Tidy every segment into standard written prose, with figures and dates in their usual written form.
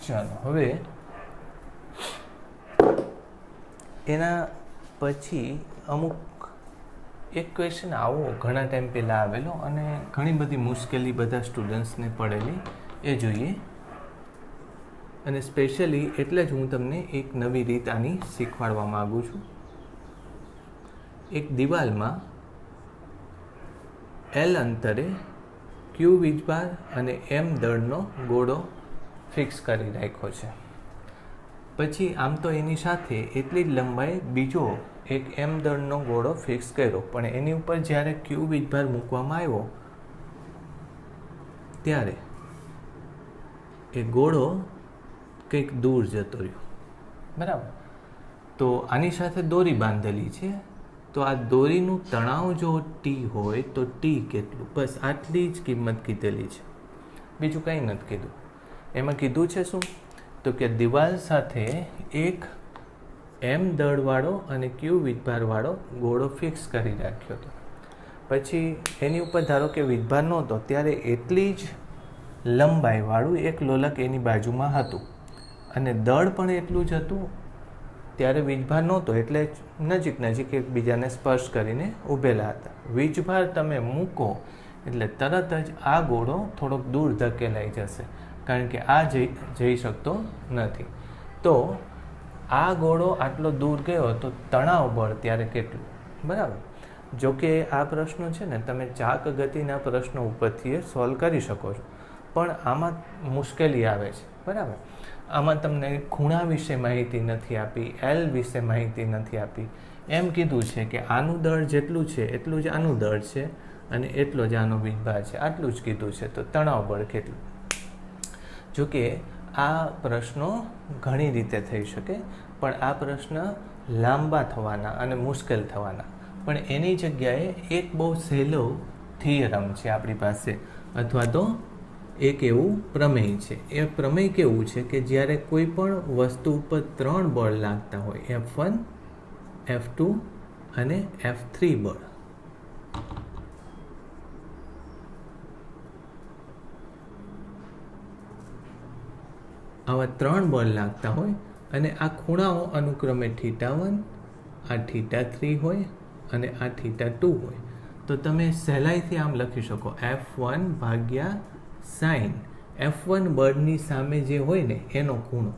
ચાલો હવે એના પછી અમુક એક ક્વેશ્ચન આવો ઘણા ટાઈમ પહેલાં આવેલો અને ઘણી બધી મુશ્કેલી બધા સ્ટુડન્ટ્સને પડેલી એ જોઈએ. અને સ્પેશિયલી એટલે જ હું તમને એક નવી રીત આની શીખવાડવા માગું છું. એક દિવાલમાં એલ અંતરે ક્યુ વીજભાર અને એમ દળનો ગોળો ફિક્સ કરી રાખ્યો છે. પછી આમ તો એની સાથે એટલી જ લંબાઈ બીજો એક એમ દળનો ગોળો ફિક્સ કર્યો, પણ એની ઉપર જ્યારે ક્યુ વીજભાર મૂકવામાં આવ્યો ત્યારે એ ગોળો કંઈક દૂર જતો રહ્યો. બરાબર. તો આની સાથે દોરી બાંધેલી છે. તો આ દોરીનું તણાવ જો ટી હોય તો ટી કેટલું, બસ આટલી જ કિંમત કીધેલી છે, બીજું કંઈ નથી કીધું. એમાં કીધું છે શું, તો કે દિવાલ સાથે એક એમ દળવાળો અને ક્યુ વીજભારવાળો ગોળો ફિક્સ કરી રાખ્યો હતો. પછી એની ઉપર ધારો કે વીજભાર નહોતો ત્યારે એટલી જ લંબાઈવાળું એક લોલક એની બાજુમાં હતું અને દળ પણ એટલું જ હતું. ત્યારે વીજભાર નહોતો એટલે નજીક નજીક એકબીજાને સ્પર્શ કરીને ઊભેલા હતા. વીજભાર તમે મૂકો એટલે તરત જ આ ગોળો થોડોક દૂર ધકેલાઈ જશે, કારણ કે આ જઈ શકતો નથી. તો આ ગોળો આટલો દૂર ગયો તો તણાવ બળ ત્યારે કેટલું? બરાબર. જો કે આ પ્રશ્નો છે ને તમે ચાક ગતિના પ્રશ્નો ઉપરથી સોલ્વ કરી શકો છો, પણ આમાં મુશ્કેલી આવે છે. બરાબર. આમાં તમને ખૂણા વિશે માહિતી નથી આપી, એલ વિશે માહિતી નથી આપી. એમ કીધું છે કે આનું દળ જેટલું છે એટલું જ આનું દળ છે અને એટલો જ આનો વીજભાર છે, આટલું જ કીધું છે. તો તણાવ બળ કેટલું? જોકે આ પ્રશ્નો ઘણી રીતે થઈ શકે, પણ આ પ્રશ્ન લાંબા થવાના અને મુશ્કેલ થવાના. પણ એની જગ્યાએ એક બહુ સહેલો થિયરમ છે આપણી પાસે, અથવા તો એક એવું પ્રમેય છે. એ પ્રમેય કેવું છે કે જ્યારે કોઈ પણ વસ્તુ ઉપર 3 બળ લાગતા હોય, F1, F2 અને F3 બળ, આવા 3 બળ લાગતા હોય અને આ ખૂણાઓ અનુક્રમે θ1, આ θ3 હોય અને આ θ2 હોય, તો તમે સહેલાઈથી આમ લખી શકો F1 ભાગ્યા સાઇન. F1 બળની સામે જે હોય ને એનો ખૂણો,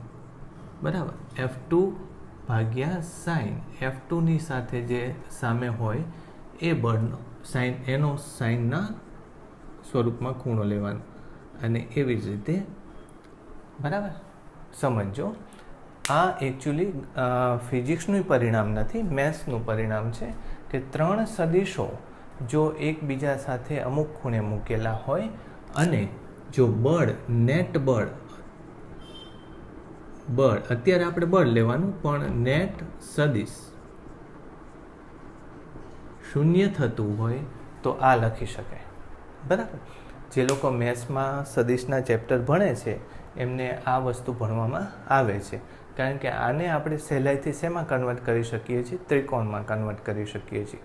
બરાબર. F2 ભાગ્યા સાઇન, F2ની સાથે જે સામે હોય એ બળનો સાઇન, એનો સાઇનના સ્વરૂપમાં ખૂણો લેવાનો અને એવી જ રીતે. બરાબર. સમજો આ એકચ્યુઅલી ફિઝિક્સનું પરિણામ નથી, મેથ્સનું પરિણામ છે કે 3 સદિશો જો એકબીજા સાથે અમુક ખૂણે મૂકેલા હોય અને જો બળ, નેટ બળ, અત્યારે આપણે બળ લેવાનું, પણ નેટ સદિશ શૂન્ય થતું હોય તો આ લખી શકાય. બરાબર. જે લોકો મેથ્સમાં સદિશના ચેપ્ટર ભણે છે એમને આ વસ્તુ ભણવામાં આવે છે, કારણ કે આને આપણે સહેલાઈથી શેમાં કન્વર્ટ કરી શકીએ છીએ? ત્રિકોણમાં કન્વર્ટ કરી શકીએ છીએ.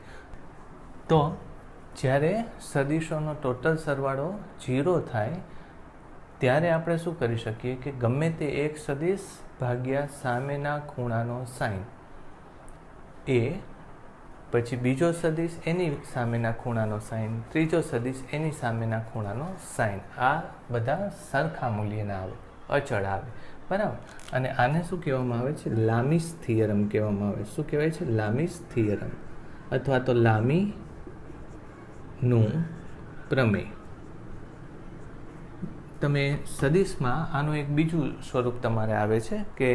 તો જ્યારે સદિશોનો ટોટલ સરવાળો 0 થાય ત્યારે આપણે શું કરી શકીએ કે ગમે તે એક સદિશ ભાગ્યા સામેના ખૂણાનો સાઇન, એ પછી બીજો સદિશ એની સામેના ખૂણાનો સાઇન, ત્રીજો સદિશ એની સામેના ખૂણાનો સાઇન, આ બધા સરખા મૂલ્યના આવે, અચળ આવે. બરાબર. અને આને શું કહેવામાં આવે છે? લામીસ થિયરમ કહેવામાં આવે. શું કહેવાય છે? લામીસ થિયરમ અથવા તો લામીનું પ્રમેય. તમે સદિશમાં આનું એક બીજું સ્વરૂપ તમારે આવે છે કે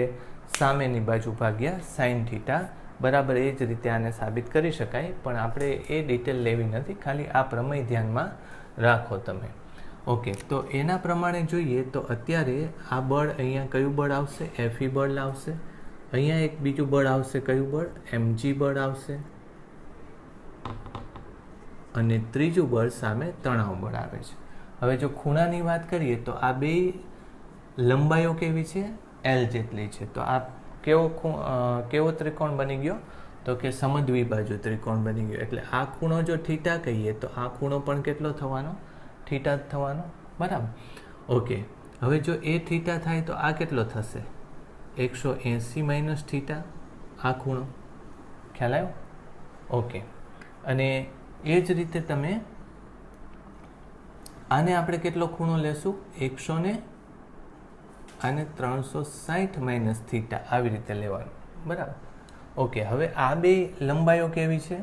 સામેની બાજુ ભાગ્યા સાઇન થીટા, બરાબર. એ જ રીતે આને સાબિત કરી શકાય, પણ આપણે એ ડિટેલ લેવી નથી, ખાલી આ પ્રમેય ધ્યાનમાં રાખો તમે. ઓકે. તો એના પ્રમાણે જોઈએ તો અત્યારે આ બળ, અહીંયા કયું બળ આવશે? Fe બળ આવશે. અહીંયા એક બીજું બળ આવશે, કયું બળ? mg બળ આવશે. અને ત્રીજું બળ સામે તણાવ બળ આવે છે. હવે જો ખૂણાની વાત કરીએ તો આ બે લંબાઈઓ કેવી છે? L જેટલી છે. તો આ કેવો ત્રિકોણ બની ગયો? તો કે સમદ્વિબાજુ ત્રિકોણ બની ગયો. એટલે આ ખૂણો જો થીટા કહીએ તો આ ખૂણો પણ કેટલો થવાનો? થીટા જ થવાનો. બરાબર. ઓકે. હવે જો એ થીટા થાય તો આ કેટલો થશે? 180 માઇનસ થીટા, આ ખૂણો. ખ્યાલ આવ્યો? ઓકે. અને એ જ રીતે તમે આને આપણે કેટલો ખૂણો લેશું? 100 ને આને 360 માઇનસ થીટા, આવી રીતે લેવાનું. બરાબર. ઓકે. હવે આ બે લંબાઈઓ કેવી છે?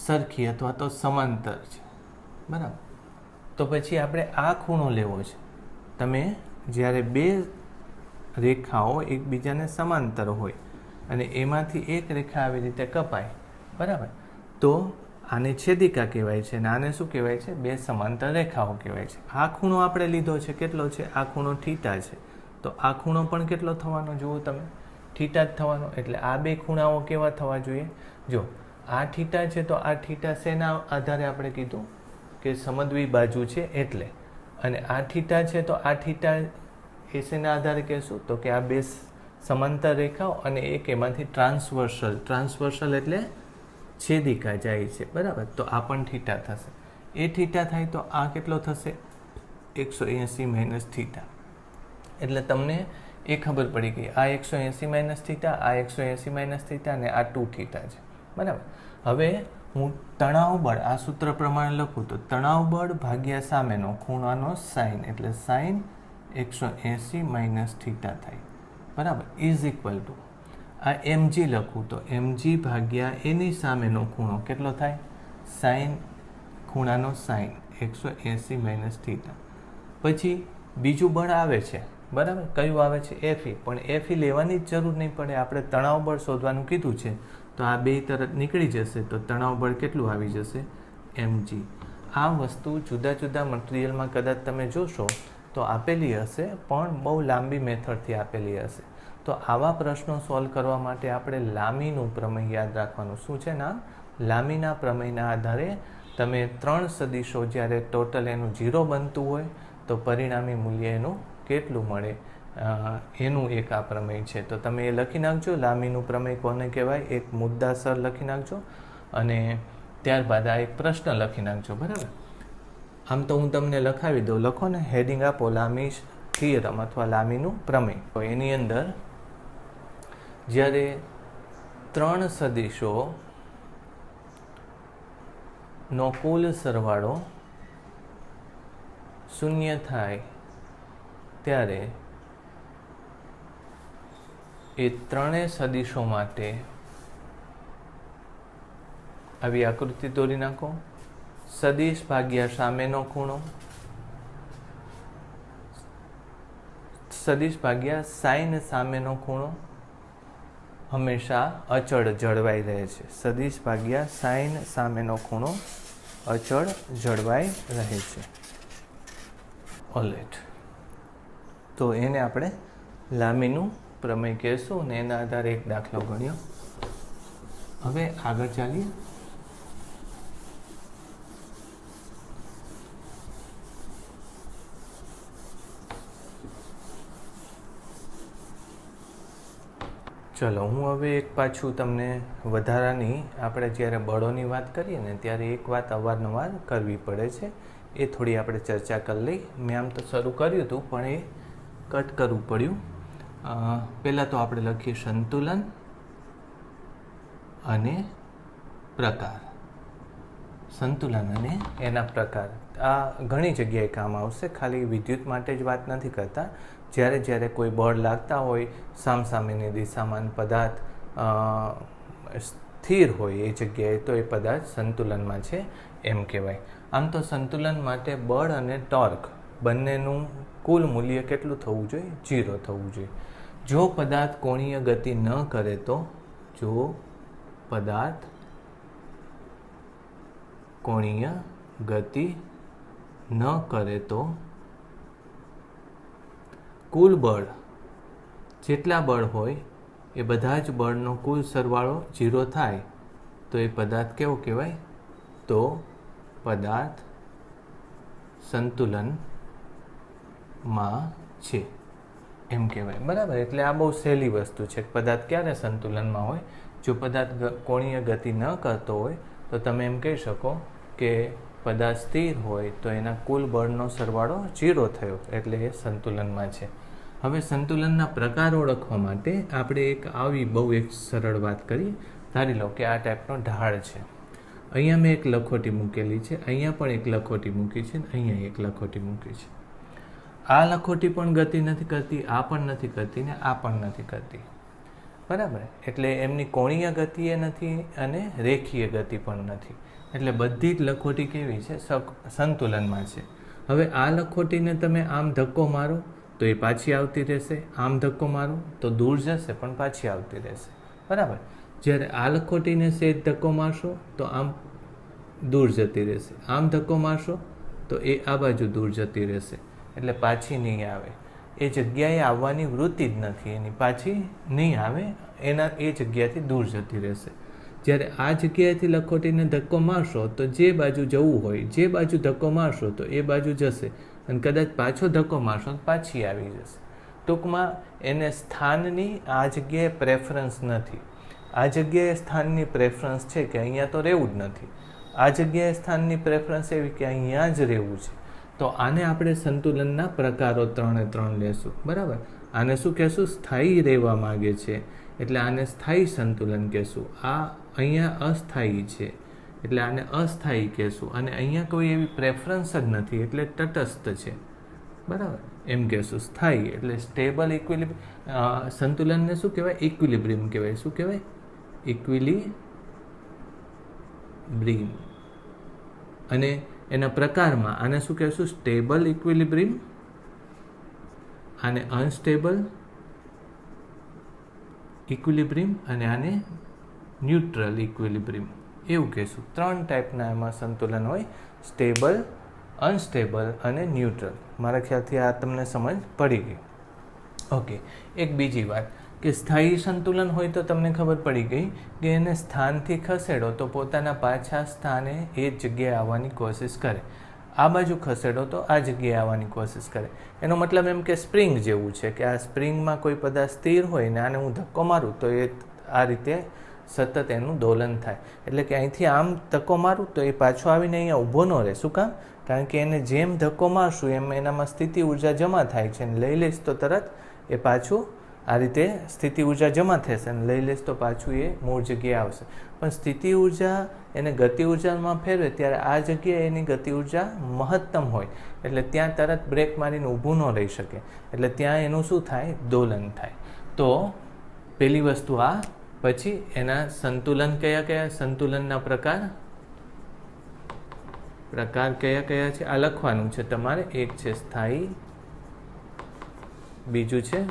સરખી અથવા તો સમાંતર છે. બરાબર. તો પછી આપણે આ ખૂણો લેવો છે. તમે જ્યારે બે રેખાઓ એકબીજાને સમાંતર હોય અને એમાંથી એક રેખા આવી રીતે કપાય, બરાબર, તો આને છેદિકા કહેવાય છે અને આને શું કહેવાય છે? બે સમાંતર રેખાઓ કહેવાય છે. આ ખૂણો આપણે લીધો છે, કેટલો છે? આ ખૂણો થીટા છે. તો આ ખૂણો પણ કેટલો થવાનો? જુઓ તમે, થીટા જ થવાનો. એટલે આ બે ખૂણાઓ કેવા થવા જોઈએ? જો આ થીટા છે તો આ થીટા શેના આધારે આપણે કીધું કે સમદ્વિ બાજુ છે એટલે, અને આ થીટા છે તો આ થીટા એ શેના આધારે કહેશું? તો કે આ બે સમાંતર રેખાઓ અને એક એમાંથી ટ્રાન્સવર્સલ એટલે છેદિકા જાય છે. બરાબર. તો આ પણ થીટા થશે. એ થીટા થાય તો આ કેટલો થશે? 180 માઇનસ થીટા. એટલે તમને એ ખબર પડી ગઈ, આ 180 માઇનસ થીટા, આ 180 માઇનસ થીટા અને આ 2 થીટા છે. બરાબર. હવે હું તણાવ બળ આ સૂત્ર પ્રમાણે લખું તો તણાવ બળ ભાગ્યા સામેનો ખૂણાનો સાઇન, એટલે સાઇન 180 માઇનસ થીટા થાય. બરાબર. ઇઝ ઇક્વલ ટુ આ mg લખું તો mg ભાગ્યા એની સામેનો ખૂણો કેટલો થાય? સાઇન ખૂણાનો સાઇન 180 માઇનસ થીટા. પછી બીજું બળ આવે છે, બરાબર. કયું આવે છે? Fe. પણ Fe લેવાની જ જરૂર નહીં પડે. આપણે તણાવ બળ શોધવાનું કીધું છે તો આ બે તરત નીકળી જશે તો તણાવ બળ કેટલું આવી જશે? mg. આ વસ્તુ જુદા જુદા મટીરિયલમાં કદાચ તમે જોશો તો આપેલી હશે, પણ બહુ લાંબી મેથડથી આપેલી હશે. તો આવા પ્રશ્નો સોલ્વ કરવા માટે આપણે લામીનું પ્રમેય યાદ રાખવાનું. શું છે નામ? લામીના પ્રમેયના આધારે તમે 3 સદીશો જ્યારે ટોટલ એનું 0 બનતું હોય તો પરિણામી મૂલ્ય એનું કેટલું મળે, એનું એક આ પ્રમેય છે. તો તમે એ લખી નાખજો. લામીનું પ્રમેય કોને કહેવાય? એક મુદ્દાસર લખી નાખજો અને ત્યારબાદ આ એક પ્રશ્ન લખી નાખજો. બરાબર. આમ તો હું તમને લખાવી દઉં. લખો ને, હેડિંગ આપો લામીસ થિયરમ અથવા લામીનું પ્રમેય. તો એની અંદર જ્યારે 3 સદીશો નો કુલ સરવાળો 0 થાય ત્યારે એ ત્રણેય સદીશો માટે આવી આકૃતિ દોરી નાખો. સદીશ ભાગ્યા સામેનો ખૂણો, સદીશ ભાગ્યા સાઇન સામેનો ખૂણો હંમેશા અચળ જળવાઈ રહે છે. સદીશ ભાગ્યા સાઇન સામેનો ખૂણો અચળ જળવાઈ રહે છે. ઓલરાઈટ. તો એને આપણે લામીનું પ્રમેય કહેશું અને એના આધારે એક દાખલો ગણ્યો. હવે આગળ ચાલીએ. ચલો, હું હવે એક પાછું તમને વધારાની, આપણે જ્યારે બળોની વાત કરીએ ને ત્યારે એક વાત અવારનવાર કરવી પડે છે, એ થોડી આપણે ચર્ચા કરી લઈ. મેં આમ તો શરૂ કર્યું હતું પણ એ કટ કરવું પડ્યું. પહેલાં તો આપણે લખીએ સંતુલન અને પ્રકાર. સંતુલન અને એના પ્રકાર આ ઘણી જગ્યાએ કામ આવશે. ખાલી વિદ્યુત માટે જ વાત નથી કરતા. જ્યારે કોઈ બળ લાગતા હોય સામસામેની દિશામાં પદાર્થ સ્થિર હોય એ જગ્યાએ તો એ પદાર્થ સંતુલનમાં છે એમ કહેવાય. આમ તો સંતુલન માટે બળ અને ટોર્ક બંનેનું કુલ મૂલ્ય કેટલું થવું જોઈએ? 0 થવું જોઈએ. જો પદાર્થ કોણીય ગતિ ન કરે તો, જો પદાર્થ કોણીય ગતિ ન કરે તો કુલ બળ, જેટલા બળ હોય એ બધા જ બળનો કુલ સરવાળો 0 થાય તો એ પદાર્થ કેવો કહેવાય? તો પદાર્થ સંતુલનમાં છે એમ કહેવાય. બરાબર. એટલે આ બહુ સહેલી વસ્તુ છે. પદાર્થ ક્યારે સંતુલનમાં હોય? જો પદાર્થ કોણીય ગતિ ન કરતો હોય તો તમે એમ કહી શકો કે પદાર્થ સ્થિર હોય તો એના કુલ બળનો સરવાળો 0 થયો, એટલે એ સંતુલનમાં છે. હવે સંતુલનના પ્રકાર ઓળખવા માટે આપણે આવી બહુ એક સરળ વાત કરીએ. ધારી લો કે આ ટાઈપનો ઢાળ છે. અહીંયા મેં એક લખોટી મૂકેલી છે, અહીંયા પણ એક લખોટી મૂકી છે, અહીંયા એક લખોટી મૂકી છે. આ લખોટી પણ ગતિ નથી કરતી, આ પણ નથી કરતી ને આ પણ નથી કરતી, બરાબર. એટલે એમની કોણીય ગતિ એ નથી અને રેખીય ગતિ પણ નથી. એટલે બધી જ લખોટી કેવી છે? સંતુલનમાં છે. હવે આ લખોટીને તમે આમ ધક્કો મારો તો એ પાછી આવતી રહેશે, આમ ધક્કો મારો તો દૂર જશે પણ પાછી આવતી રહેશે, બરાબર. જ્યારે આ લખોટીને સેજ ધક્કો મારશો તો આમ દૂર જતી રહેશે, આમ ધક્કો મારશો તો એ આ બાજુ દૂર જતી રહેશે, એટલે પાછી નહીં આવે. એ જગ્યાએ આવવાની વૃત્તિ જ નથી એની, પાછી નહીં આવે, એ જગ્યાથી દૂર જતી રહેશે. જ્યારે આ જગ્યાએથી લખોટીને ધક્કો મારશો તો જે બાજુ જવું હોય, જે બાજુ ધક્કો મારશો તો એ બાજુ જશે, અને કદાચ પાછો ધક્કો મારશો તો પાછી આવી જશે. ટૂંકમાં એને સ્થાનની આ જગ્યાએ પ્રેફરન્સ નથી. આ જગ્યાએ સ્થાનની પ્રેફરન્સ છે કે અહીંયા તો રહેવું જ નથી, આ જગ્યાએ સ્થાનની પ્રેફરન્સ એવી કે અહીંયા જ રહેવું છે. તો આને આપણે સંતુલનના પ્રકારો 3 લેશું, બરાબર. આને શું કહેશું? સ્થાયી રહેવા માગે છે એટલે આને સ્થાયી સંતુલન કહેશું. આ અહીંયા અસ્થાયી છે એટલે આને અસ્થાયી કહેશું. અને અહીંયા કોઈ એવી પ્રેફરન્સ જ નથી એટલે તટસ્થ છે, બરાબર, એમ કહેશું. સ્થાયી એટલે સ્ટેબલ ઇક્વિલિબ્રિયમ. સંતુલનને શું કહેવાય? ઇક્વિલિબ્રિયમ કહેવાય. શું કહેવાય? ઇક્વિલિબ્રિયમ. અને એના પ્રકારમાં આને શું કહેશું? સ્ટેબલ ઇક્વિલિબ્રિયમ, આને અનસ્ટેબલ ઇક્વિલિબ્રિયમ અને આને ન્યુટ્રલ ઇક્વિલિબ્રિયમ એવું કહેશું. 3 ટાઈપના એમાં સંતુલન હોય: સ્ટેબલ, અનસ્ટેબલ અને ન્યુટ્રલ. મારા ખ્યાલથી આ તમને સમજ પડી ગઈ. ઓકે, એક બીજી વાત કે સ્થાયી સંતુલન હોય તો તમને ખબર પડી ગઈ કે એને સ્થાનથી ખસેડો તો પોતાના પાછા સ્થાને એ જ જગ્યાએ આવવાની કોશિશ કરે. આ બાજુ ખસેડો તો આ જગ્યાએ આવવાની કોશિશ કરે. એનો મતલબ એમ કે સ્પ્રિંગ જેવું છે કે આ સ્પ્રિંગમાં કોઈ પદાર્થ સ્થિર હોય ને આને હું ધક્કો મારું તો એ આ રીતે સતત એનું દોલન થાય. એટલે કે અહીંથી આમ ધક્કો મારું તો એ પાછો આવીને અહીંયા ઊભો ન રહે. શું કામ? કારણ કે એને જેમ ધક્કો મારશું એમ એનામાં સ્થિતિ ઉર્જા જમા થાય છે, અને લઈ લઈશ તો તરત એ પાછું આ રીતે સ્થિતિ ઉર્જા જમા થશે, અને લઈ લઈશ તો પાછું એ મૂળ જગ્યાએ આવશે. પણ સ્થિતિ ઉર્જા એને ગતિ ઉર્જામાં ફેરવે ત્યારે આ જગ્યાએ એની ગતિ ઉર્જા મહત્તમ હોય, એટલે ત્યાં તરત બ્રેક મારીને ઊભું ન રહી શકે, એટલે ત્યાં એનું શું થાય? દોલન થાય. તો પહેલી વસ્તુ આ. પછી એના સંતુલન કયા કયા? સંતુલનના પ્રકાર કયા કયા છે આ લખવાનું છે તમારે. એક છે સ્થાયી, બીજું છે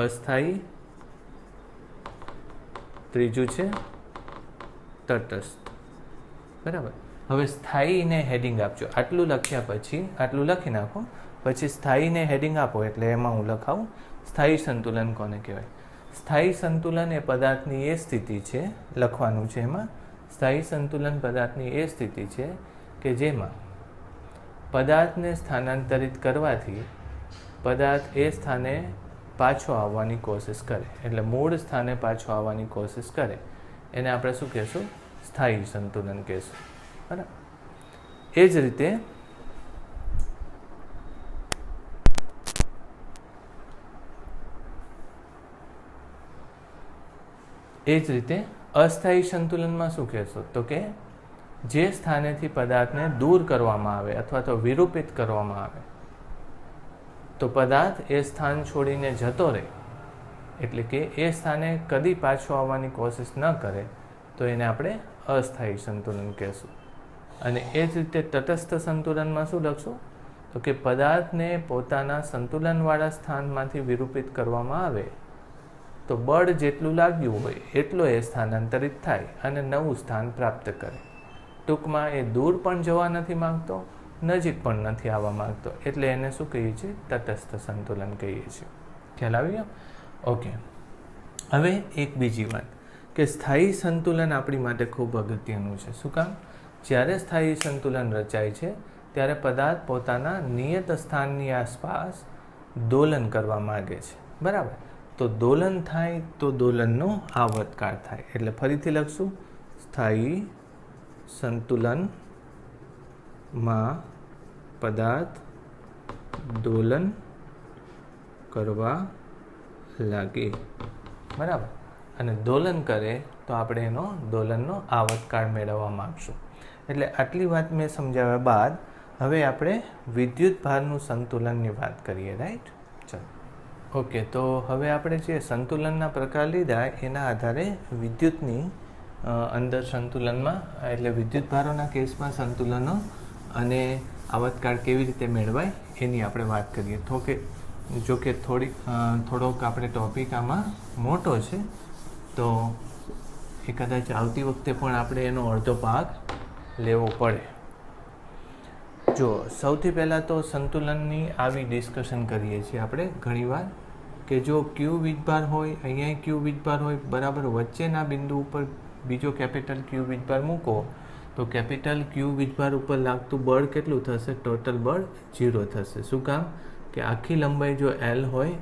અસ્થાયી, ત્રીજું છે તટસ્થ, બરાબર. હવે સ્થાયીને હેડિંગ આપજો. આટલું લખ્યા પછી આટલું લખી નાખો, પછી સ્થાયીને હેડિંગ આપો એટલે એમાં હું લખાવું સ્થાયી સંતુલન કોને કહેવાય. સ્થાયી સંતુલન એ પદાર્થની એ સ્થિતિ છે, લખવાનું છે એમાં. સ્થાયી સંતુલન પદાર્થની એ સ્થિતિ છે કે જેમાં પદાર્થને સ્થાનાંતરિત કરવાથી પદાર્થ એ સ્થાને પાછો આવવાની કોશિશ કરે, એટલે મૂળ સ્થાને પાછો આવવાની કોશિશ કરે. એને આપણે શું કહેશું? સ્થાયી સંતુલન કહેશું, બરાબર. એ જ રીતે અસ્થાયી સંતુલનમાં શું કહેશો? તો કે જે સ્થાનેથી પદાર્થને દૂર કરવામાં આવે અથવા તો વિરૂપિત કરવામાં આવે તો પદાર્થ એ સ્થાન છોડીને જતો રહે, એટલે કે એ સ્થાને કદી પાછો આવવાની કોશિશ ન કરે તો એને આપણે અસ્થાયી સંતુલન કહેશું. અને એ જ રીતે તટસ્થ સંતુલનમાં શું લખશું? તો કે પદાર્થને પોતાના સંતુલનવાળા સ્થાનમાંથી વિરૂપિત કરવામાં આવે તો બળ જેટલું લાગ્યું હોય એટલો એ સ્થાનાંતરિત થાય અને નવું સ્થાન પ્રાપ્ત કરે. ટૂંકમાં એ દૂર પણ જવા નથી માંગતો, નજીક પણ નથી આવવા માંગતો, એટલે એને શું કહીએ છીએ? તટસ્થ સંતુલન કહીએ છીએ. ખ્યાલ આવી ગયો? ઓકે. હવે એક બીજી વાત કે સ્થાયી સંતુલન આપણી માટે ખૂબ અગત્યનું છે. શું કામ? જ્યારે સ્થાયી સંતુલન રચાય છે ત્યારે પદાર્થ પોતાના નિયત સ્થાનની આસપાસ દોલન કરવા માગે છે, બરાબર. તો દોલન થાય તો દોલનનો આવર્તકાળ થાય. એટલે ફરીથી લખશું સ્થાયી સંતુલન માં પદાર્થ દોલન કરવા લાગે, બરાબર. અને દોલન કરે તો આપણે એનો દોલનનો આવર્તકાળ મેળવવા માંગશું. એટલે આટલી વાત મેં સમજાવ્યા બાદ હવે આપણે વિદ્યુત ભારનું સંતુલનની વાત કરીએ, રાઈટ? ચાલો, ઓકે. તો હવે આપણે જે સંતુલનના પ્રકાર લીધા એના આધારે વિદ્યુતની અંદર સંતુલનમાં એટલે વિદ્યુત ભારોના કેસમાં સંતુલનો અને આવર્તકાળ કેવી રીતે મેળવાય એની આપણે વાત કરીએ. તો કે જો કે થોડોક આપણે ટોપિક આમાં મોટો છે, તો એ કદાચ આવતી વખતે પણ આપણે એનો અડધો ભાગ લેવો પડે. જો સૌથી પહેલાં તો સંતુલનની આવી ડિસ્કશન કરીએ છીએ આપણે ઘણીવાર કે જો ક્યુ વીજભાર હોય, અહીંયા ક્યુ વીજભાર હોય, બરાબર વચ્ચેના બિંદુ ઉપર બીજો કેપિટલ ક્યુ વીજભાર મૂકો તો કેપિટલ ક્યુ વીજભાર ઉપર લાગતું બળ કેટલું થશે? ટોટલ બળ 0 થશે. શું કામ? કે આખી લંબાઈ જો L હોય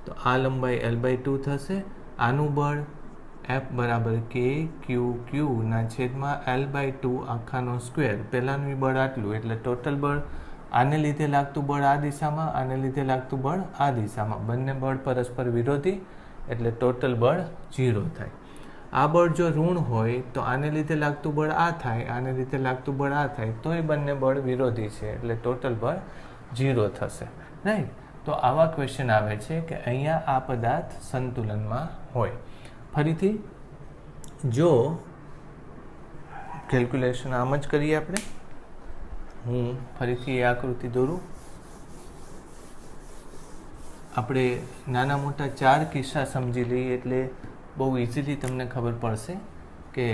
તો આ લંબાઈ L/2 થશે. આનું બળ F બરાબર K Q ના છેદમાં L/2 આખાનો સ્ક્વેર. પહેલાંનું બળ આટલું એટલે ટોટલ બળ આને લીધે લાગતું બળ આ દિશામાં, આને લીધે લાગતું બળ આ દિશામાં, બંને બળ પરસ્પર વિરોધી એટલે ટોટલ બળ 0 થાય. આ બળ જો ઋણ હોય તો આને લીધે લાગતું બળ આ થાય, આને લીધે લાગતું બળ આ થાય, તો એ બંને બળ વિરોધી છે એટલે ટોટલ બળ 0 થશે, રાઈટ? તો આવા ક્વેશ્ચન આવે છે કે અહીંયા આ પદાર્થ સંતુલનમાં હોય. ફરીથી જો કેલ્ક્યુલેશન આમ જ કરીએ આપણે, હું ફરીથી એ આકૃતિ દોરું. આપણે નાના મોટા 4 કિસ્સા સમજી લઈએ એટલે બહુ ઇઝીલી તમને ખબર પડશે કે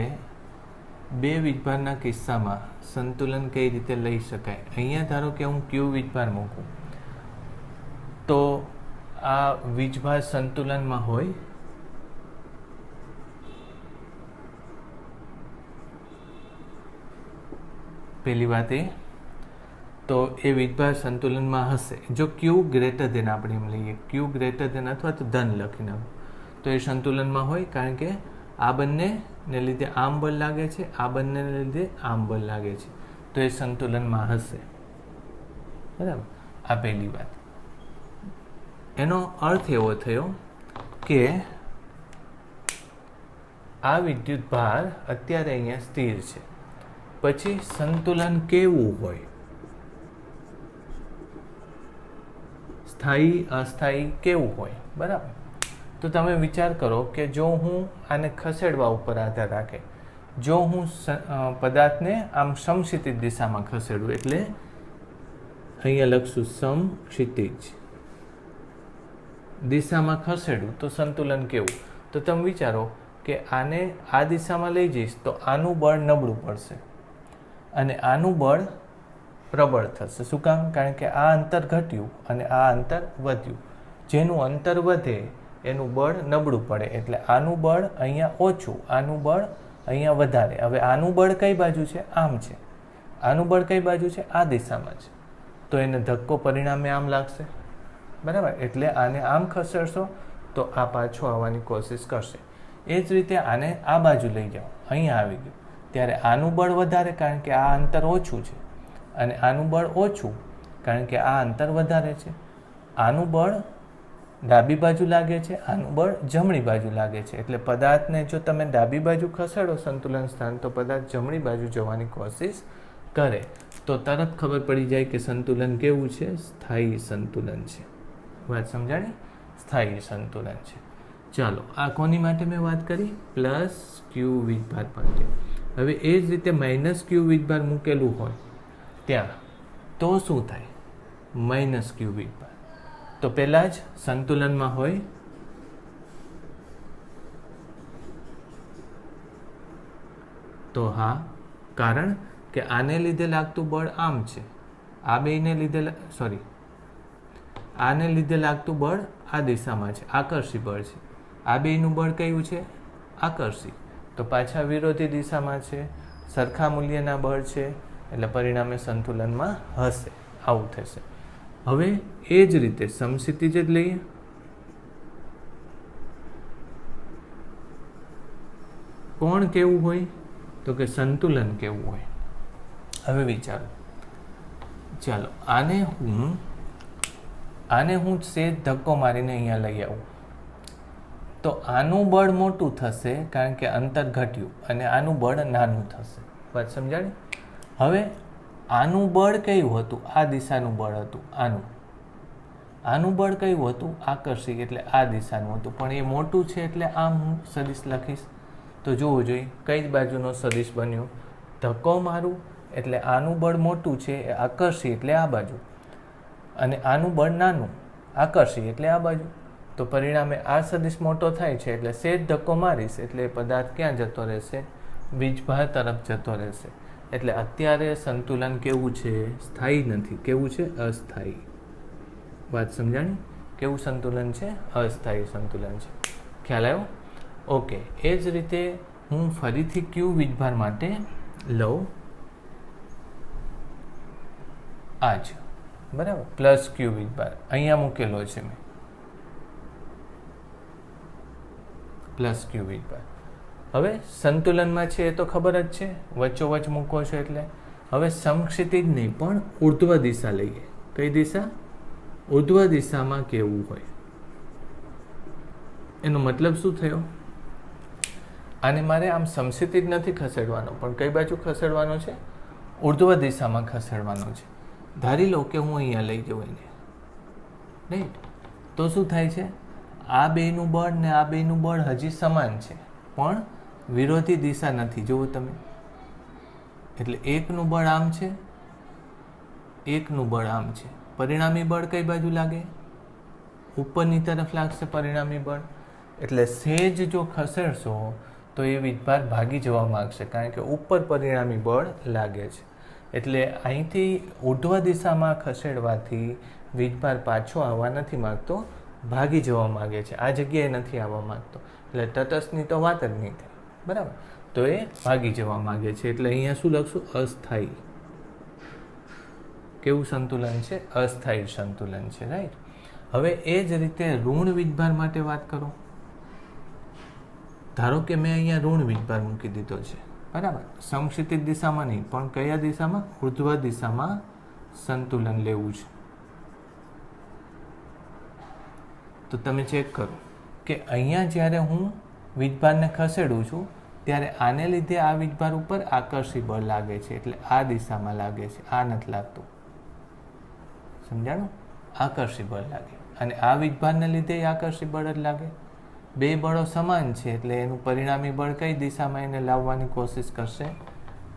બે વીજભારના કિસ્સામાં સંતુલન કઈ રીતે લઈ શકાય. અહીંયા ધારો કે હું ક્યુ વીજભાર મૂકું તો આ વીજભાર સંતુલનમાં હોય, પહેલી વાત એ તો એ વીજભાર સંતુલનમાં હશે જો ક્યુ ગ્રેટર દેન, આપણે એમ લઈએ ક્યુ ગ્રેટર દેન અથવા તો ધન લખીને, તો એ સંતુલનમાં હોય. કારણ કે આ બંનેને લીધે આમ બળ લાગે છે, આ બંનેને લીધે આમ બળ લાગે છે, તો એ સંતુલનમાં હશે, બરાબર. આ પહેલી વાત. એનો અર્થ એવો થયો કે આ વિદ્યુત ભાર અત્યારે અહીંયા સ્થિર છે, પછી સંતુલન કેવું હોય? સ્થાયી અસ્થાયી કેવું હોય, બરાબર. તો તમે વિચાર કરો કે જો હું આને ખસેડવા ઉપર આધાર રાખે, જો હું પદાર્થને આમ સમક્ષિતિજ દિશામાં ખસેડું એટલે અહીંયા લખશું સમક્ષિતિજ દિશામાં ખસેડું તો સંતુલન કેવું? તો તમે વિચારો કે આને આ દિશામાં લઈ જઈશ તો આનું બળ નબળું પડશે અને આનું બળ પ્રબળ થશે. શું કામ? કારણ કે આ અંતર ઘટ્યું અને આ અંતર વધ્યું. જેનું અંતર વધે એનું બળ નબળું પડે એટલે આનું બળ અહીંયા ઓછું, આનું બળ અહીંયા વધારે. હવે આનું બળ કઈ બાજુ છે? આમ છે. આનું બળ કઈ બાજુ છે? આ દિશામાં છે. તો એને ધક્કો પરિણામે આમ લાગશે, બરાબર. એટલે આને આમ ખસેડશો તો આ પાછો આવવાની કોશિશ કરશે. એ જ રીતે આને આ બાજુ લઈ જાઓ, અહીંયા આવી ગયું ત્યારે આનું બળ વધારે કારણ કે આ અંતર ઓછું છે, અને આનું બળ ઓછું કારણ કે આ અંતર વધારે છે. આનું બળ ડાબી બાજુ લાગે છે, આનું બળ જમણી બાજુ લાગે છે. એટલે પદાર્થને જો તમે ડાબી બાજુ ખસેડો સંતુલન સ્થાન તો પદાર્થ જમણી બાજુ જવાની કોશિશ કરે, તો તરત ખબર પડી જાય કે સંતુલન કેવું છે? સ્થાયી સંતુલન છે. વાત સમજાણી? સ્થાયી સંતુલન છે. ચાલો, આ કોની માટે મેં વાત કરી? પ્લસ ક્યુ વીજભાર માટે. હવે એ જ રીતે માઇનસ ક્યુ વીજભાર મૂકેલું હોય ત્યાં તો શું થાય? માઇનસ ક્યુ વીજભાર તો પહેલાં જ સંતુલનમાં હોય, તો હા, કારણ કે આને લીધે લાગતું બળ આમ છે, આ બેને લીધે આને લીધે લાગતું બળ આ દિશામાં છે, આકર્ષી બળ છે. આ બેનું બળ કયું છે? આકર્ષી. તો પાછા વિરોધી દિશામાં છે, સરખા મૂલ્યના બળ છે, એટલે પરિણામે સંતુલનમાં હશે. આવું થશે. હવે એ જ રીતે સમક્ષિતિજ જ લઈએ. કોણ કેવું હોય? તો કે સંતુલન કેવું હોય? હવે વિચારો, ચાલો આને હું સેજ ધક્કો મારીને અહીંયા લઈ આવું તો આનું બળ મોટું થશે કારણ કે અંતર ઘટ્યું અને આનું બળ નાનું થશે. વાત સમજાણી? હવે આનું બળ કયું હતું? આ દિશાનું બળ હતું. આનું બળ કયું હતું? આકર્ષિક, એટલે આ દિશાનું હતું. પણ એ મોટું છે એટલે આમ હું સદિશ લખીશ. તો જોવું જોઈએ કઈ બાજુનો સદિશ બન્યો. ધક્કો મારું એટલે આનું બળ મોટું છે એ આકર્ષી એટલે આ બાજુ, અને આનું બળ નાનું આકર્ષી એટલે આ બાજુ. તો પરિણામે આ સદિશ મોટો થાય છે એટલે સેજ ધક્કો મારીશ એટલે પદાર્થ ક્યાં જતો રહેશે? વીજભાર તરફ જતો રહેશે. એટલે અત્યારે સંતુલન કેવું છે? સ્થાયી નથી. કેવું છે? અસ્થાયી. વાત સમજાણી? કેવું સંતુલન છે? અસ્થાયી સંતુલન છે. ખ્યાલ આવ્યો? ઓકે. એ જ રીતે હું ફરીથી ક્યુ વીજભાર માટે લઉં આ જ, બરાબર, પ્લસ ક્યુ વીજભાર અહીંયા મૂકેલો છે મેં, પ્લસ ક્યુ વીજભાર. હવે સંતુલનમાં છે એ તો ખબર જ છે, વચ્ચોવચ મૂકો છો એટલે. હવે સમક્ષિતિજ નહીં પણ ઉર્ધ્વ દિશા લઈએ. કઈ દિશા? ઉર્ધ્વ દિશામાં કેવું હોય એનો મતલબ શું થયો? આને મારે આમ સમક્ષિતિજ નથી ખસેડવાનો, પણ કઈ બાજુ ખસેડવાનો છે? ઉર્ધ્વ દિશામાં ખસેડવાનો છે. ધારી લો કે હું અહીંયા લઈ જાઉં એને, રાઈટ? તો શું થાય છે? આ બેનું બળ ને આ બેનું બળ હજી સમાન છે પણ વિરોધી દિશા નથી. જુઓ તમે, એટલે એકનું બળ આમ છે, એકનું બળ આમ છે. પરિણામી બળ કઈ બાજુ લાગે? ઉપરની તરફ લાગશે પરિણામી બળ. એટલે સેજ જો ખસેડશો તો એ વીજભાર ભાગી જવા માંગશે કારણ કે ઉપર પરિણામી બળ લાગે છે. એટલે અહીંથી ઉર્ધ્વ દિશામાં ખસેડવાથી વીજભાર પાછો આવવા નથી માંગતો, ભાગી જવા માંગે છે. આ જગ્યાએ નથી આવવા માંગતો. એટલે તટસ્થની તો વાત જ નહીં થાય, બરાબર? તો એ ભાગી જવા માંગે છે. એટલે અહીંયા શું લખશું? અસ્થાયી. કેવું સંતુલન છે? અસ્થાયી સંતુલન છે, રાઈટ? હવે એ જ રીતે ઋણ વીજભાર માટે વાત કરો. ધારો કે મેં અહીંયા ઋણ વીજભાર મૂકી દીધો છે, બરાબર? સમક્ષિતિજ દિશામાં નહીં પણ કયા દિશામાં? ઉર્ધ્વ દિશામાં સંતુલન લેવું છે. તો તમે ચેક કરો કે અહીંયા જ્યારે હું વીજભારને ખસેડું છું ત્યારે આને લીધે આ વીજભાર ઉપર આકર્ષી બળ લાગે છે એટલે આ દિશામાં લાગે છે, આ નથી લાગતું. સમજાણું? આકર્ષી બળ લાગે અને આ વીજભારને લીધે આકર્ષી બળ જ લાગે. બે બળો સમાન છે એટલે એનું પરિણામી બળ કઈ દિશામાં એને લાવવાની કોશિશ કરશે?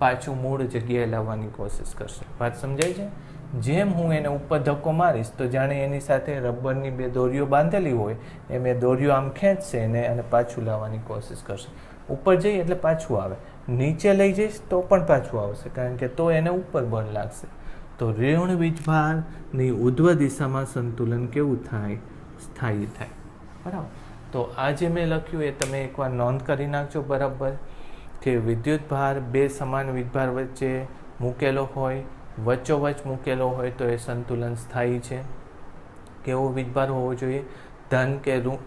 પાછું મૂળ જગ્યાએ લાવવાની કોશિશ કરશે. વાત સમજાય છે? જેમ હું એને ઉપર ધક્કો મારીશ તો જાણે એની સાથે રબરની બે દોરીઓ બાંધેલી હોય એમ એ દોરીઓ આમ ખેંચશે એને અને પાછું લાવવાની કોશિશ કરશે. ઉપર જઈએ એટલે પાછું આવે, નીચે લઈ જઈશ તો પણ પાછું આવશે કારણ કે તો એને ઉપર બળ લાગશે. તો ઋણ વીજભારની ઉર્ધ્વ દિશામાં સંતુલન કેવું થાય? સ્થાયી થાય, બરાબર? તો આ જે મેં લખ્યું એ તમે એકવાર નોંધ કરી નાખજો બરાબર, કે વિદ્યુત ભાર બે સમાન વીજભાર વચ્ચે મૂકેલો હોય, વચ્ચોવચ મૂકેલો હોય તો એ સંતુલન સ્થાયી છે. કેવો વીજભાર હોવો જોઈએ? ધન કે ઋણ.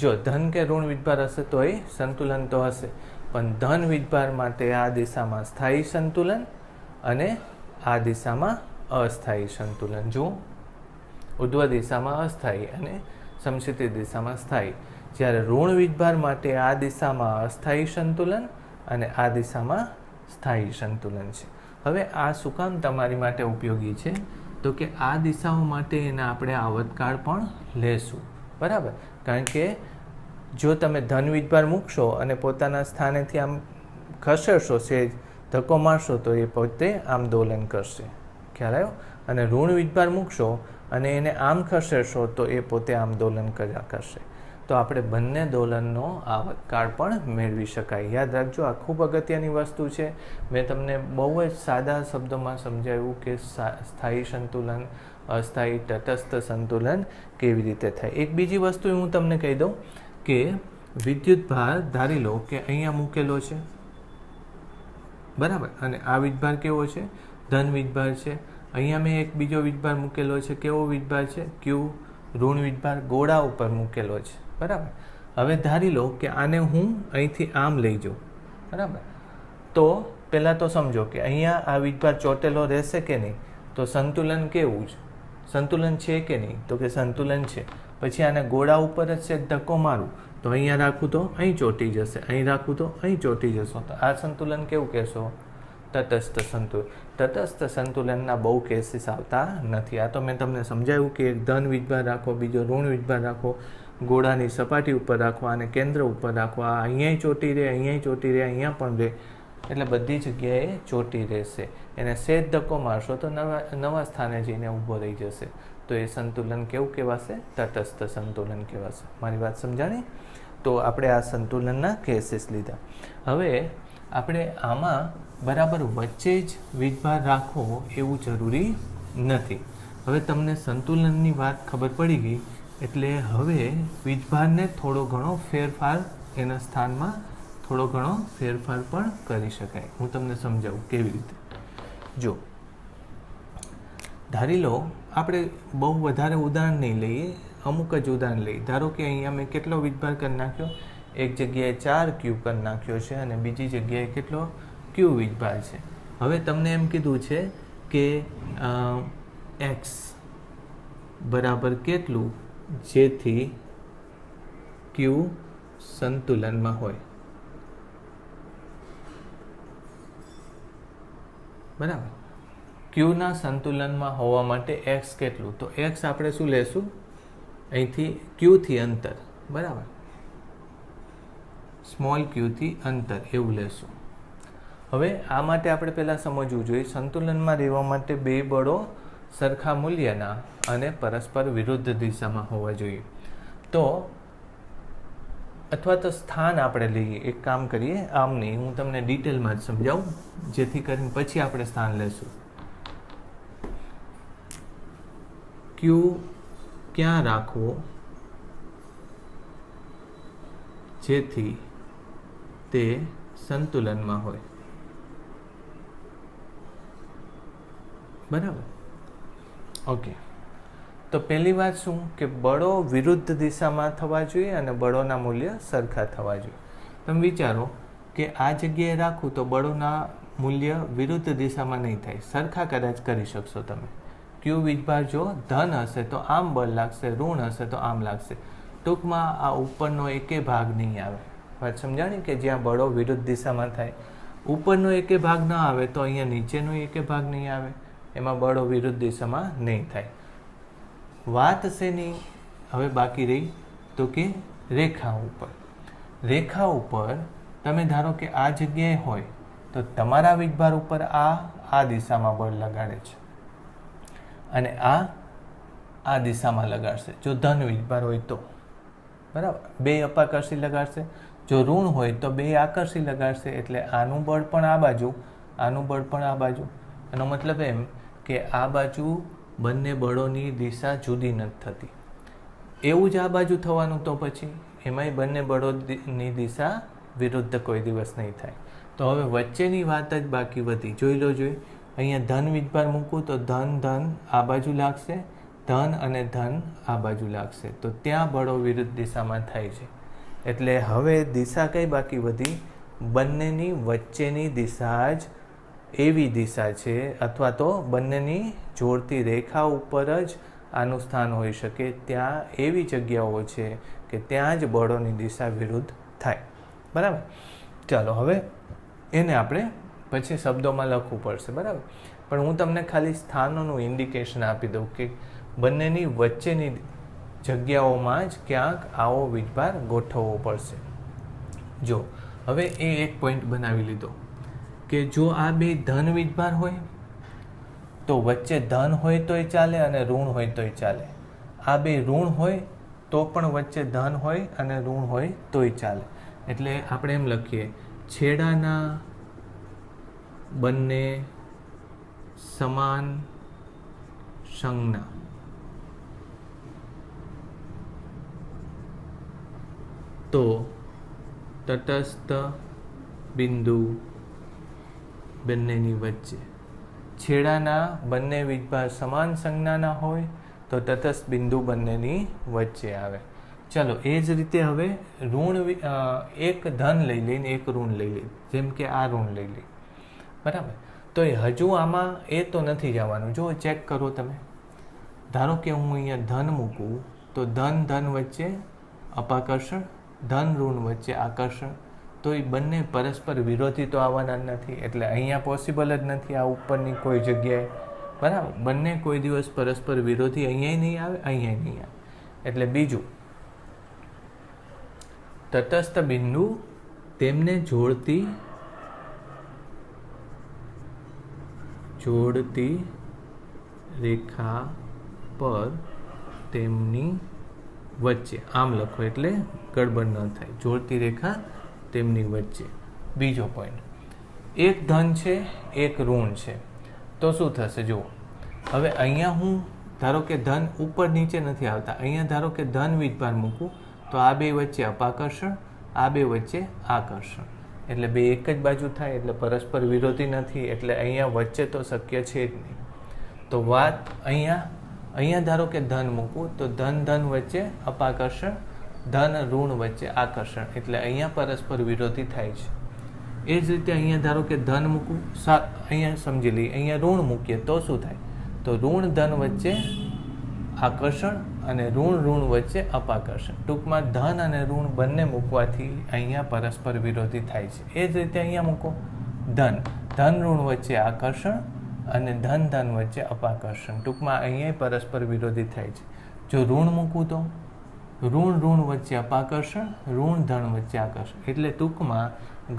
જો ધન કે ઋણ વીજભાર હશે તો એ સંતુલન તો હશે, પણ ધન વીજભાર માટે આ દિશામાં સ્થાયી સંતુલન અને આ દિશામાં અસ્થાયી સંતુલન. જો ઉર્ધ્વ દિશામાં અસ્થાયી અને સમક્ષિતિજ દિશામાં સ્થાયી. જ્યારે ઋણ વીજભાર માટે આ દિશામાં અસ્થાયી સંતુલન અને આ દિશામાં સ્થાયી સંતુલન છે. હવે આ શું કામ તમારી માટે ઉપયોગી છે? તો કે આ દિશાઓ માટે એને આપણે આવર્તકાળ પણ લેશું, બરાબર? કારણ કે જો તમે ધન વીજભાર મૂકશો અને પોતાના સ્થાનેથી આમ ખસેડશો, સેજ ધક્કો મારશો તો એ પોતે આમ દોલન કરશે. ખ્યાલ આવ્યો? અને ઋણ વીજભાર મૂકશો અને એને આમ ખસેડશો તો એ પોતે આમ દોલન કર્યા કરશે. તો આપણે બંને દોલનનો આવર્તકાળ પણ મેળવી શકાય. યાદ રાખજો, આ ખૂબ અગત્યની વસ્તુ છે. મેં તમને બહુ જ સાદા શબ્દોમાં સમજાવ્યું કે સ્થાયી સંતુલન, અસ્થાયી, તટસ્થ સંતુલન કેવી રીતે થાય. એક બીજી વસ્તુ હું તમને કહી દઉં કે વિદ્યુત ભાર ધારી લો કે અહીંયા મૂકેલો છે, બરાબર? અને આ વીજભાર કેવો છે? ધન વીજભાર છે. અહીંયા મેં એક બીજો વીજભાર મૂકેલો છે. કેવો વીજભાર છે? ક્યુ ઋણ વીજભાર ગોળા ઉપર મૂકેલો છે, બરાબર? હવે ધારી લો કે આને હું અહીંથી આમ લઈ જાઉં, બરાબર? તો પહેલાં તો સમજો કે અહીંયા આ વીજભાર ચોટેલો રહેશે કે નહીં? તો તો સંતુલન કેવું છે, સંતુલન છે કે નહીં, તો કે સંતુલન છે. પછી આને ગોળા ઉપર જ છે ધક્કો મારું તો અહીંયા રાખું તો અહીં ચોંટી જશે, અહીં રાખું તો અહીં ચોંટી જશો. તો આ સંતુલન કેવું કહેશો? તટસ્થ સંતુલન. તટસ્થ સંતુલનના બહુ કેસીસ આવતા નથી. આ તો મેં તમને સમજાવ્યું કે એક ધન વીજભાર રાખો, બીજો ઋણ વીજભાર રાખો, ગોળાની સપાટી ઉપર રાખવા અને કેન્દ્ર ઉપર રાખવા. અહીંયા ચોંટી રહે, અહીંયા ચોંટી રહે, અહીંયા પણ રહે, એટલે બધી જગ્યાએ ચોંટી રહેશે. એને સેજ ધક્કો મારશો તો નવા સ્થાને જઈને ઊભો રહી જશે. તો એ સંતુલન કેવું કહેવાશે? તટસ્થ સંતુલન કહેવાશે. મારી વાત સમજાણી? તો આપણે આ સંતુલનના કેસીસ લીધા. હવે આપણે આમાં બરાબર વચ્ચે જ વીજભાર રાખવો એવું જરૂરી નથી. હવે તમને સંતુલનની વાત ખબર પડી ગઈ એટલે હવે વીજભારને થોડો ઘણો ફેરફાર, એના સ્થાનમાં થોડો ઘણો ફેરફાર પણ કરી શકાય. હું તમને સમજાવું કેવી રીતે. જો ધારી લો, આપણે બહુ વધારે ઉદાહરણ નહીં લઈએ, અમુક જ ઉદાહરણ લઈએ. ધારો કે અહીંયા મેં કેટલો વીજભાર કરી નાખ્યો? એક જગ્યાએ 4 ક્યુ કરી નાખ્યો છે અને બીજી જગ્યાએ કેટલો ક્યુ વીજભાર છે. હવે તમને એમ કીધું છે કે એક્સ બરાબર કેટલું જેથી ક્યુ સંતુલનમાં હોય. બરાબર. ક્યુના સંતુલનમાં હોવા માટે એક્સ કેટલું? તો એક્સ આપણે શું લેશું? અહીંથી ક્યુથી અંતર, બરાબર, સ્મોલ ક્યુથી અંતર એવું લેશું. હવે આ માટે આપણે પહેલાં સમજવું જોઈએ સંતુલનમાં રહેવા માટે બે બળો સરખા મૂલ્યના અને પરસ્પર વિરુદ્ધ દિશામાં હોવા જોઈએ. તો અથવા તો સ્થાન આપણે લઈએ. એક કામ કરીએ, આમ નહીં, હું તમને ડિટેલમાં જ સમજાવું જેથી કરીને પછી આપણે સ્થાન લેશું. ક્યુ ક્યાં રાખવો જેથી તે સંતુલનમાં હોય. બરાબર. ઓકે. તો પહેલી વાત શું કે બળો વિરુદ્ધ દિશામાં થવા જોઈએ અને બળોના મૂલ્ય સરખા થવા જોઈએ. તમે વિચારો કે આ જગ્યાએ રાખું તો બળોના મૂલ્ય વિરુદ્ધ દિશામાં નહીં થાય, સરખા કદાચ કરી શકશો તમે. ક્યુ વીજભાર જો ધન હશે તો આમ બળ લાગશે, ઋણ હશે તો આમ લાગશે. ટૂંકમાં આ ઉપરનો એકે ભાગ નહીં આવે. વાત સમજાણી કે જ્યાં બળો વિરુદ્ધ દિશામાં થાય, ઉપરનો એકે ભાગ ન આવે તો અહીંયા નીચેનો એકે ભાગ નહીં આવે, એમાં બળો વિરુદ્ધ દિશામાં નહીં થાય. વાત શેની હવે બાકી રહી? તો કે રેખા ઉપર. રેખા ઉપર તમે ધારો કે આ જગ્યાએ હોય તો તમારા વીજભાર ઉપર આ દિશામાં બળ લગાડે છે અને આ દિશામાં લગાડશે જો ધન વીજભાર હોય તો, બરાબર, બે અપાકર્ષી લગાડશે. જો ઋણ હોય તો બે આકર્ષી લગાડશે. એટલે આનું બળ પણ આ બાજુ, આનું બળ પણ આ બાજુ. એનો મતલબ એમ કે આ બાજુ બંને બળોની દિશા જુદી નથી થતી. એવું જ આ બાજુ થવાનું, તો પછી એમાંય બંને બળોની દિશા વિરુદ્ધ કોઈ દિવસ નહીં થાય. તો હવે વચ્ચેની વાત જ બાકી વધી. જોઈ લો. અહીંયા ધન વીજભાર મૂકું તો ધન આ બાજુ લાગશે, ધન અને ધન આ બાજુ લાગશે. તો ત્યાં બળો વિરુદ્ધ દિશામાં થાય છે. એટલે હવે દિશા કઈ બાકી વધી? બંનેની વચ્ચેની દિશા જ એવી દિશા છે, અથવા તો બંનેની જોડતી રેખા ઉપર જ આનું સ્થાન હોઈ શકે. ત્યાં એવી જગ્યાઓ છે કે ત્યાં જ બળોની દિશા વિરુદ્ધ થાય. બરાબર. ચાલો હવે એને આપણે પછી શબ્દોમાં લખવું પડશે. બરાબર. પણ હું તમને ખાલી સ્થાનોનું ઇન્ડિકેશન આપી દઉં કે બંનેની વચ્ચેની જગ્યાઓમાં જ ક્યાંક આવો વીજભાર ગોઠવવો પડશે. જો હવે એ એક પોઈન્ટ બનાવી લીધો કે જો આ બે ધન વીજભાર હોય તો વચ્ચે ધન હોય તોય ચાલે અને ઋણ હોય તોય ચાલે. આ બે ઋણ હોય તો પણ વચ્ચે ધન હોય અને ઋણ હોય તોય ચાલે. એટલે આપણે એમ લખીએ, છેડાના બંને સમાન સંજ્ઞા તો તટસ્થ બિંદુ બંનેની વચ્ચે. છેડાના બંને વીજભાર સમાન સંજ્ઞાના હોય તો તટસ્થ બિંદુ બંનેની વચ્ચે આવે. ચલો એ જ રીતે હવે ઋણ એક ધન લઈ લઈને એક ઋણ લઈ લઈએ. જેમ કે આ ઋણ લઈ લઈએ. બરાબર. તો હજુ આમાં એ તો નથી જવાનું. જો ચેક કરો તમે, ધારો કે હું અહીંયા ધન મૂકું તો ધન ધન વચ્ચે અપાકર્ષણ, ધન ઋણ વચ્ચે આકર્ષણ, તો એ બંને પરસ્પર વિરોધી તો આવવાના નથી. એટલે અહીંયા પોસિબલ જ નથી આ ઉપરની કોઈ જગ્યાએ, બરાબર. બંને કોઈ દિવસ પરસ્પર વિરોધી અહીંયા નહીં આવે, અહીંયા નહીં આવે. એટલે બીજું, તટસ્થ બિંદુ તેમને જોડતી રેખા પર તેમની વચ્ચે, આમ લખો એટલે ગડબડ ન થાય. જોડતી રેખા તેમની વચ્ચે. બીજો પોઈન્ટ, એક ધન છે એક ઋણ છે, તો શું થશે? જુઓ, હવે અહીંયા હું ધારો કે ધન ઉપર નીચે નથી આવતા, અહીંયા ધારો કે ધન વીજભાર મૂકું તો આ બે વચ્ચે અપાકર્ષણ, આ બે વચ્ચે આકર્ષણ, એટલે બે એક જ બાજુ થાય, એટલે પરસ્પર વિરોધી નથી. એટલે અહીંયા વચ્ચે તો શક્ય છે જ નહીં. તો વાત અહીંયા ધારો કે ધન મૂકું તો ધન ધન વચ્ચે અપાકર્ષણ, ધન ઋણ વચ્ચે આકર્ષણ, એટલે અહીંયા પરસ્પર વિરોધી થાય છે. એ જ રીતે અહીંયા ધારો કે ધન મૂકું, અહીંયા સમજી લઈએ, અહીંયા ઋણ મૂકીએ તો શું થાય? તો ઋણ ધન વચ્ચે આકર્ષણ અને ઋણ વચ્ચે અપાકર્ષણ. ટૂંકમાં ધન અને ઋણ બંને મૂકવાથી અહીંયા પરસ્પર વિરોધી થાય છે. એ જ રીતે અહીંયા મૂકો, ધન ઋણ વચ્ચે આકર્ષણ અને ધન વચ્ચે અપાકર્ષણ. ટૂંકમાં અહીંયા પરસ્પર વિરોધી થાય છે. જો ઋણ મૂકું તો ઋણ વચ્ચે અપાકર્ષણ, ઋણ ધન વચ્ચે આકર્ષણ. એટલે ટૂંકમાં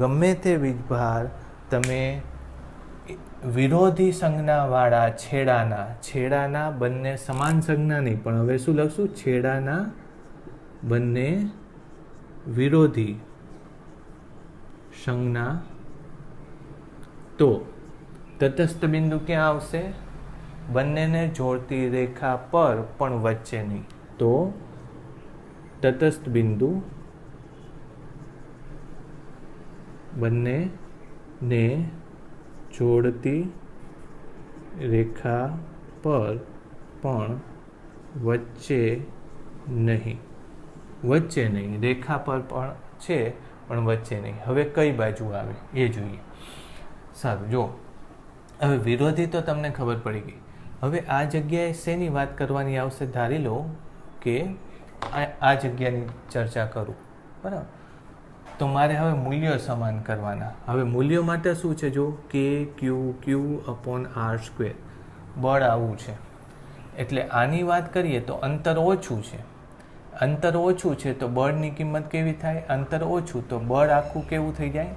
ગમે તે વીજભાર તમે વિરોધી સંજ્ઞાવાળા છેડાના બંને સમાન સંજ્ઞા નહીં, પણ હવે શું લખશું? છેડાના બંને વિરોધી સંજ્ઞા, તો તટસ્થ બિંદુ ક્યાં આવશે? બંનેને જોડતી રેખા પર પણ વચ્ચે નહીં. તો તટસ્થ બિંદુ બંનેને જોડતી રેખા પર પણ વચ્ચે નહીં. રેખા પર પણ છે પણ વચ્ચે નહીં. હવે કઈ બાજુ આવે એ જોઈએ. સારું, જો હવે વિરોધી તો તમને ખબર પડી ગઈ. હવે આ જગ્યાએ શેની વાત કરવાની આવશે? ધારી લો કે આ જગ્યાની ચર્ચા કરું, બરાબર. તો મારે હવે મૂલ્યો સમાન કરવાના. હવે મૂલ્યો માટે શું છે? જો Q/R², બળ આવું છે. એટલે આની વાત કરીએ તો અંતર ઓછું છે. તો બળની કિંમત કેવી થાય? અંતર ઓછું તો બળ આખું કેવું થઈ જાય?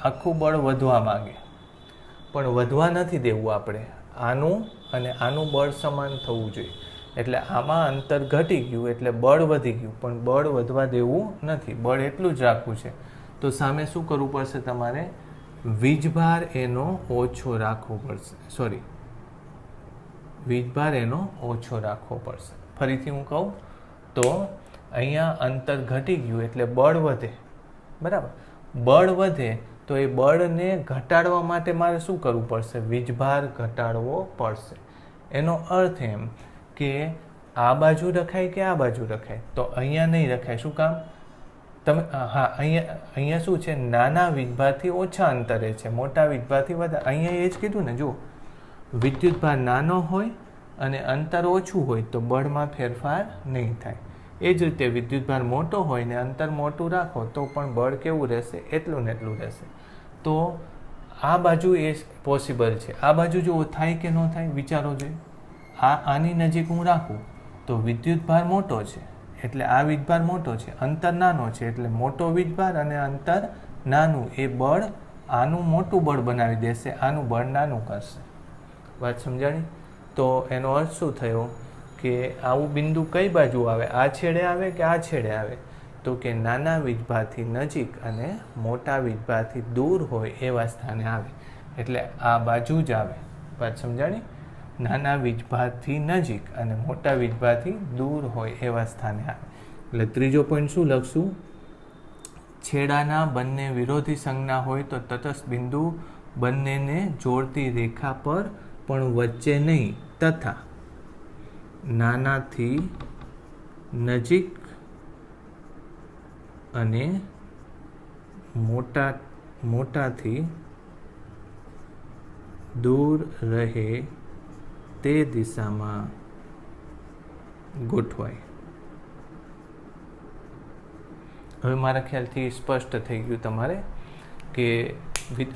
આખું બળ વધવા માંગે, પણ વધવા નથી દેવું આપણે. આનું અને આનું બળ સમાન થવું જોઈએ. એટલે આમાં અંતર ઘટી ગયું એટલે બળ વધી ગયું, પણ બળ વધવા દેવું નથી, બળ એટલું જ રાખવું છે. તો સામે શું કરવું પડશે? તમારે વીજભાર એનો ઓછો રાખવો પડશે. ફરીથી હું કહું તો અહીંયા અંતર ઘટી ગયું એટલે બળ વધે, બરાબર. બળ વધે તો એ બળને ઘટાડવા માટે મારે શું કરવું પડશે? વીજભાર ઘટાડવો પડશે. એનો અર્થ એમ કે આ બાજુ રખાય કે આ બાજુ રખાય? તો અહીંયા નહીં રખાય. શું કામ? અહીંયા શું છે? નાના વીજભારથી ઓછા અંતરે છે, મોટા વીજભારથી વધારે. અહીંયા એ જ કીધું ને. જો વિદ્યુતભાર નાનો હોય અને અંતર ઓછું હોય તો બળમાં ફેરફાર નહીં થાય. એ જ રીતે વિદ્યુતભાર મોટો હોય ને અંતર મોટું રાખો તો પણ બળ કેવું રહેશે? એટલું ને એટલું રહેશે. તો આ બાજુ એ પોસિબલ છે. આ બાજુ જો થાય કે ન થાય વિચારો જોઈએ. આની નજીક હું રાખું તો વિદ્યુતભાર મોટો છે એટલે આ વીજભાર મોટો છે, અંતર નાનો છે એટલે મોટો વીજભાર અને અંતર નાનું, એ બળ આનું મોટું બળ બનાવી દેશે, આનું બળ નાનું કરશે. વાત સમજાણી? તો એનો અર્થ શું થયો કે આવું બિંદુ કઈ બાજુ આવે? આ છેડે આવે કે આ છેડે આવે? તો કે નાના વીજભારથી નજીક અને મોટા વીજભારથી દૂર હોય એવા સ્થાને આવે. એટલે આ બાજુ જ આવે. વાત સમજાણી? નાના વીજભારથી નજીક અને મોટા વીજભારથી દૂર હોય એવા સ્થાને આવે. એટલે ત્રીજો પોઈન્ટ શું લખશું? છેડાના બંને વિરોધી સંજ્ઞા હોય તો તટસ્થ બિંદુ બંનેને જોડતી રેખા પર પણ વચ્ચે નહીં તથા નાનાથી નજીક અને મોટાથી દૂર રહે તે દિશામાં ગોઠવાય. હવે મારા ખ્યાલથી સ્પષ્ટ થઈ ગયું તમારે કે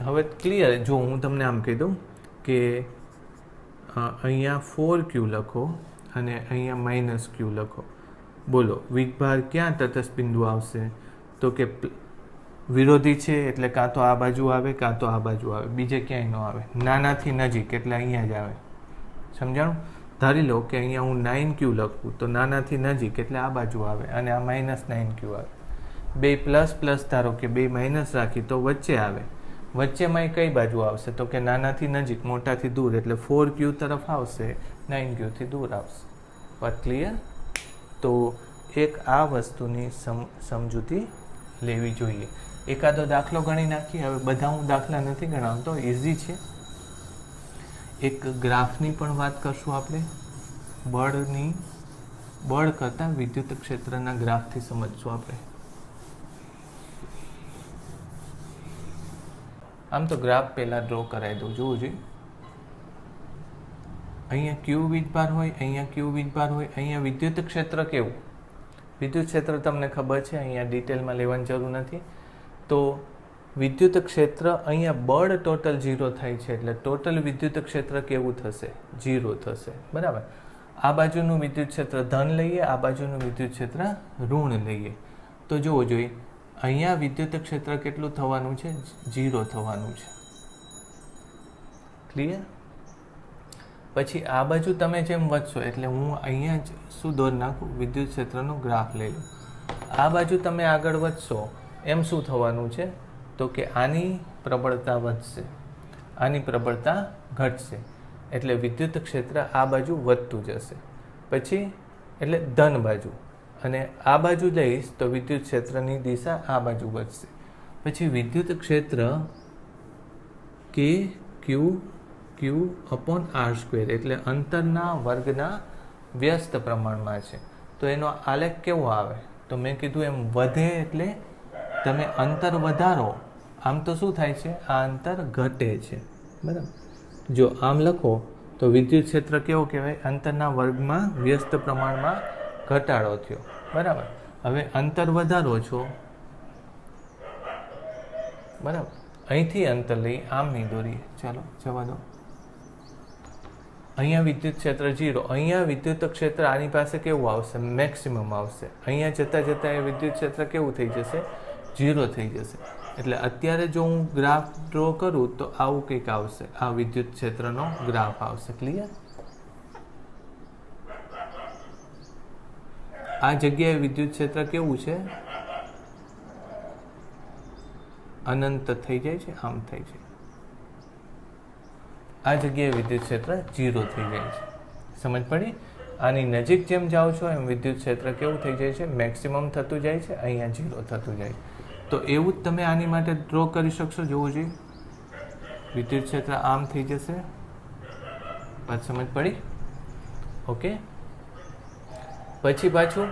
હવે ક્લિયર. જો હું તમને આમ કહી દઉં કે અહીંયા 4q લખો અને અહીંયા -q લખો. બોલો વીજભાર ક્યાં તટસ્થ બિંદુ આવશે? તો કે વિરોધી છે એટલે કાં તો આ બાજુ આવે કાં તો આ બાજુ આવે, બીજે ક્યાંય ન આવે. નાનાથી નજીક એટલે અહીંયા જ આવે. સમજાણું? ધારી લો કે અહીંયા હું 9q લખું તો નાનાથી નજીક એટલે આ બાજુ આવે અને આ -9q આવે. બે પ્લસ ધારો કે બે માઇનસ રાખી તો વચ્ચે આવે. વચ્ચેમાં કઈ બાજુ આવશે? તો કે નાનાથી નજીક મોટાથી દૂર એટલે 4q તરફ આવશે, 9q થી દૂર આવશે. વાત ક્લિયર? તો એક આ વસ્તુની સમજૂતી લેવી જોઈએ. એકાદો દાખલો ગણી નાખીએ. હવે બધા હું દાખલા નથી ગણાવતો, ઇઝી છે. એક ગ્રાફની પણ વાત કરશું આપણે. બળ કરતાં વિદ્યુત ક્ષેત્રના ગ્રાફથી સમજશું આપણે. આમ તો ગ્રાફ પહેલાં ડ્રો કરાવી દઉં, જોવું જોઈએ. અહીંયા ક્યુ વીજભાર હોય, અહીંયા ક્યુ વીજભાર હોય. અહીંયા વિદ્યુત ક્ષેત્ર કેવું? વિદ્યુત ક્ષેત્ર તમને ખબર છે, અહીંયા ડિટેલમાં લેવાની જરૂર નથી. તો વિદ્યુત ક્ષેત્ર અહીંયા બળ ટોટલ 0 થાય છે એટલે ટોટલ વિદ્યુત ક્ષેત્ર કેવું થશે? 0 થશે. બરાબર. આ બાજુનું વિદ્યુત ક્ષેત્ર ધન લઈએ, આ બાજુનું વિદ્યુત ક્ષેત્ર ઋણ લઈએ. તો જોવો જોઈએ અહીંયા વિદ્યુત ક્ષેત્ર કેટલું થવાનું છે? 0 થવાનું છે. ક્લિયર? પછી આ બાજુ તમે જેમ વધશો એટલે હું અહીંયા જ શું દોરી નાખું? વિદ્યુત ક્ષેત્રનો ગ્રાફ લઈ લઉં. આ બાજુ તમે આગળ વધશો એમ શું થવાનું છે? તો કે આની પ્રબળતા વધશે, આની પ્રબળતા ઘટશે એટલે વિદ્યુત ક્ષેત્ર આ બાજુ વધતું જશે. પછી એટલે ધન બાજુ. અને આ બાજુ લઈશ તો વિદ્યુત ક્ષેત્રની દિશા આ બાજુ વધશે. પછી વિદ્યુત ક્ષેત્ર Q/r² એટલે અંતરના વર્ગના વ્યસ્ત પ્રમાણમાં છે. તો એનો આલેખ કેવો આવે? તો મેં કીધું એમ વધે એટલે તમે અંતર વધારો, આમ તો શું થાય છે? આ અંતર ઘટે છે. બરાબર. જો આમ લખો તો વિદ્યુત ક્ષેત્ર કેવો કહેવાય? અંતરના વર્ગમાં વ્યસ્ત પ્રમાણમાં ઘટાડો થયો. બરાબર. હવે અંતર વધારો છો, બરાબર. અહીંથી અંતર લઈ આમ નહીં દોરીએ, ચાલો જવા દો. અહીંયા વિદ્યુત ક્ષેત્ર 0, અહીંયા વિદ્યુત ક્ષેત્ર આની પાસે કેવું આવશે? મેક્સિમમ આવશે. અહીંયા જતાં જતાં એ વિદ્યુત ક્ષેત્ર કેવું થઈ જશે? 0 થઈ જશે. એટલે અત્યારે જો હું ગ્રાફ ડ્રો કરું તો આવું કંઈક આવશે. આ વિદ્યુત ક્ષેત્રનો ગ્રાફ આવશે. ક્લિયર? આ જગ્યાએ વિદ્યુત ક્ષેત્ર કેવું છે? અનંત થઈ જાય છે, આમ થઈ જાય. આ જગ્યાએ વિદ્યુત ક્ષેત્ર 0 થઈ જાય છે. સમજ પડી? આની નજીક જેમ જાઓ છો એમ વિદ્યુત ક્ષેત્ર કેવું થઈ જાય છે? મેક્સિમમ થતું જાય છે, અહીંયા 0 થતું જાય છે. તો એવું જ તમે આની માટે ડ્રો કરી શકશો. જોવું જોઈએ વિદ્યુત ક્ષેત્ર આમ થઈ જશે. વાત સમજ પડી? ઓકે. પછી પાછું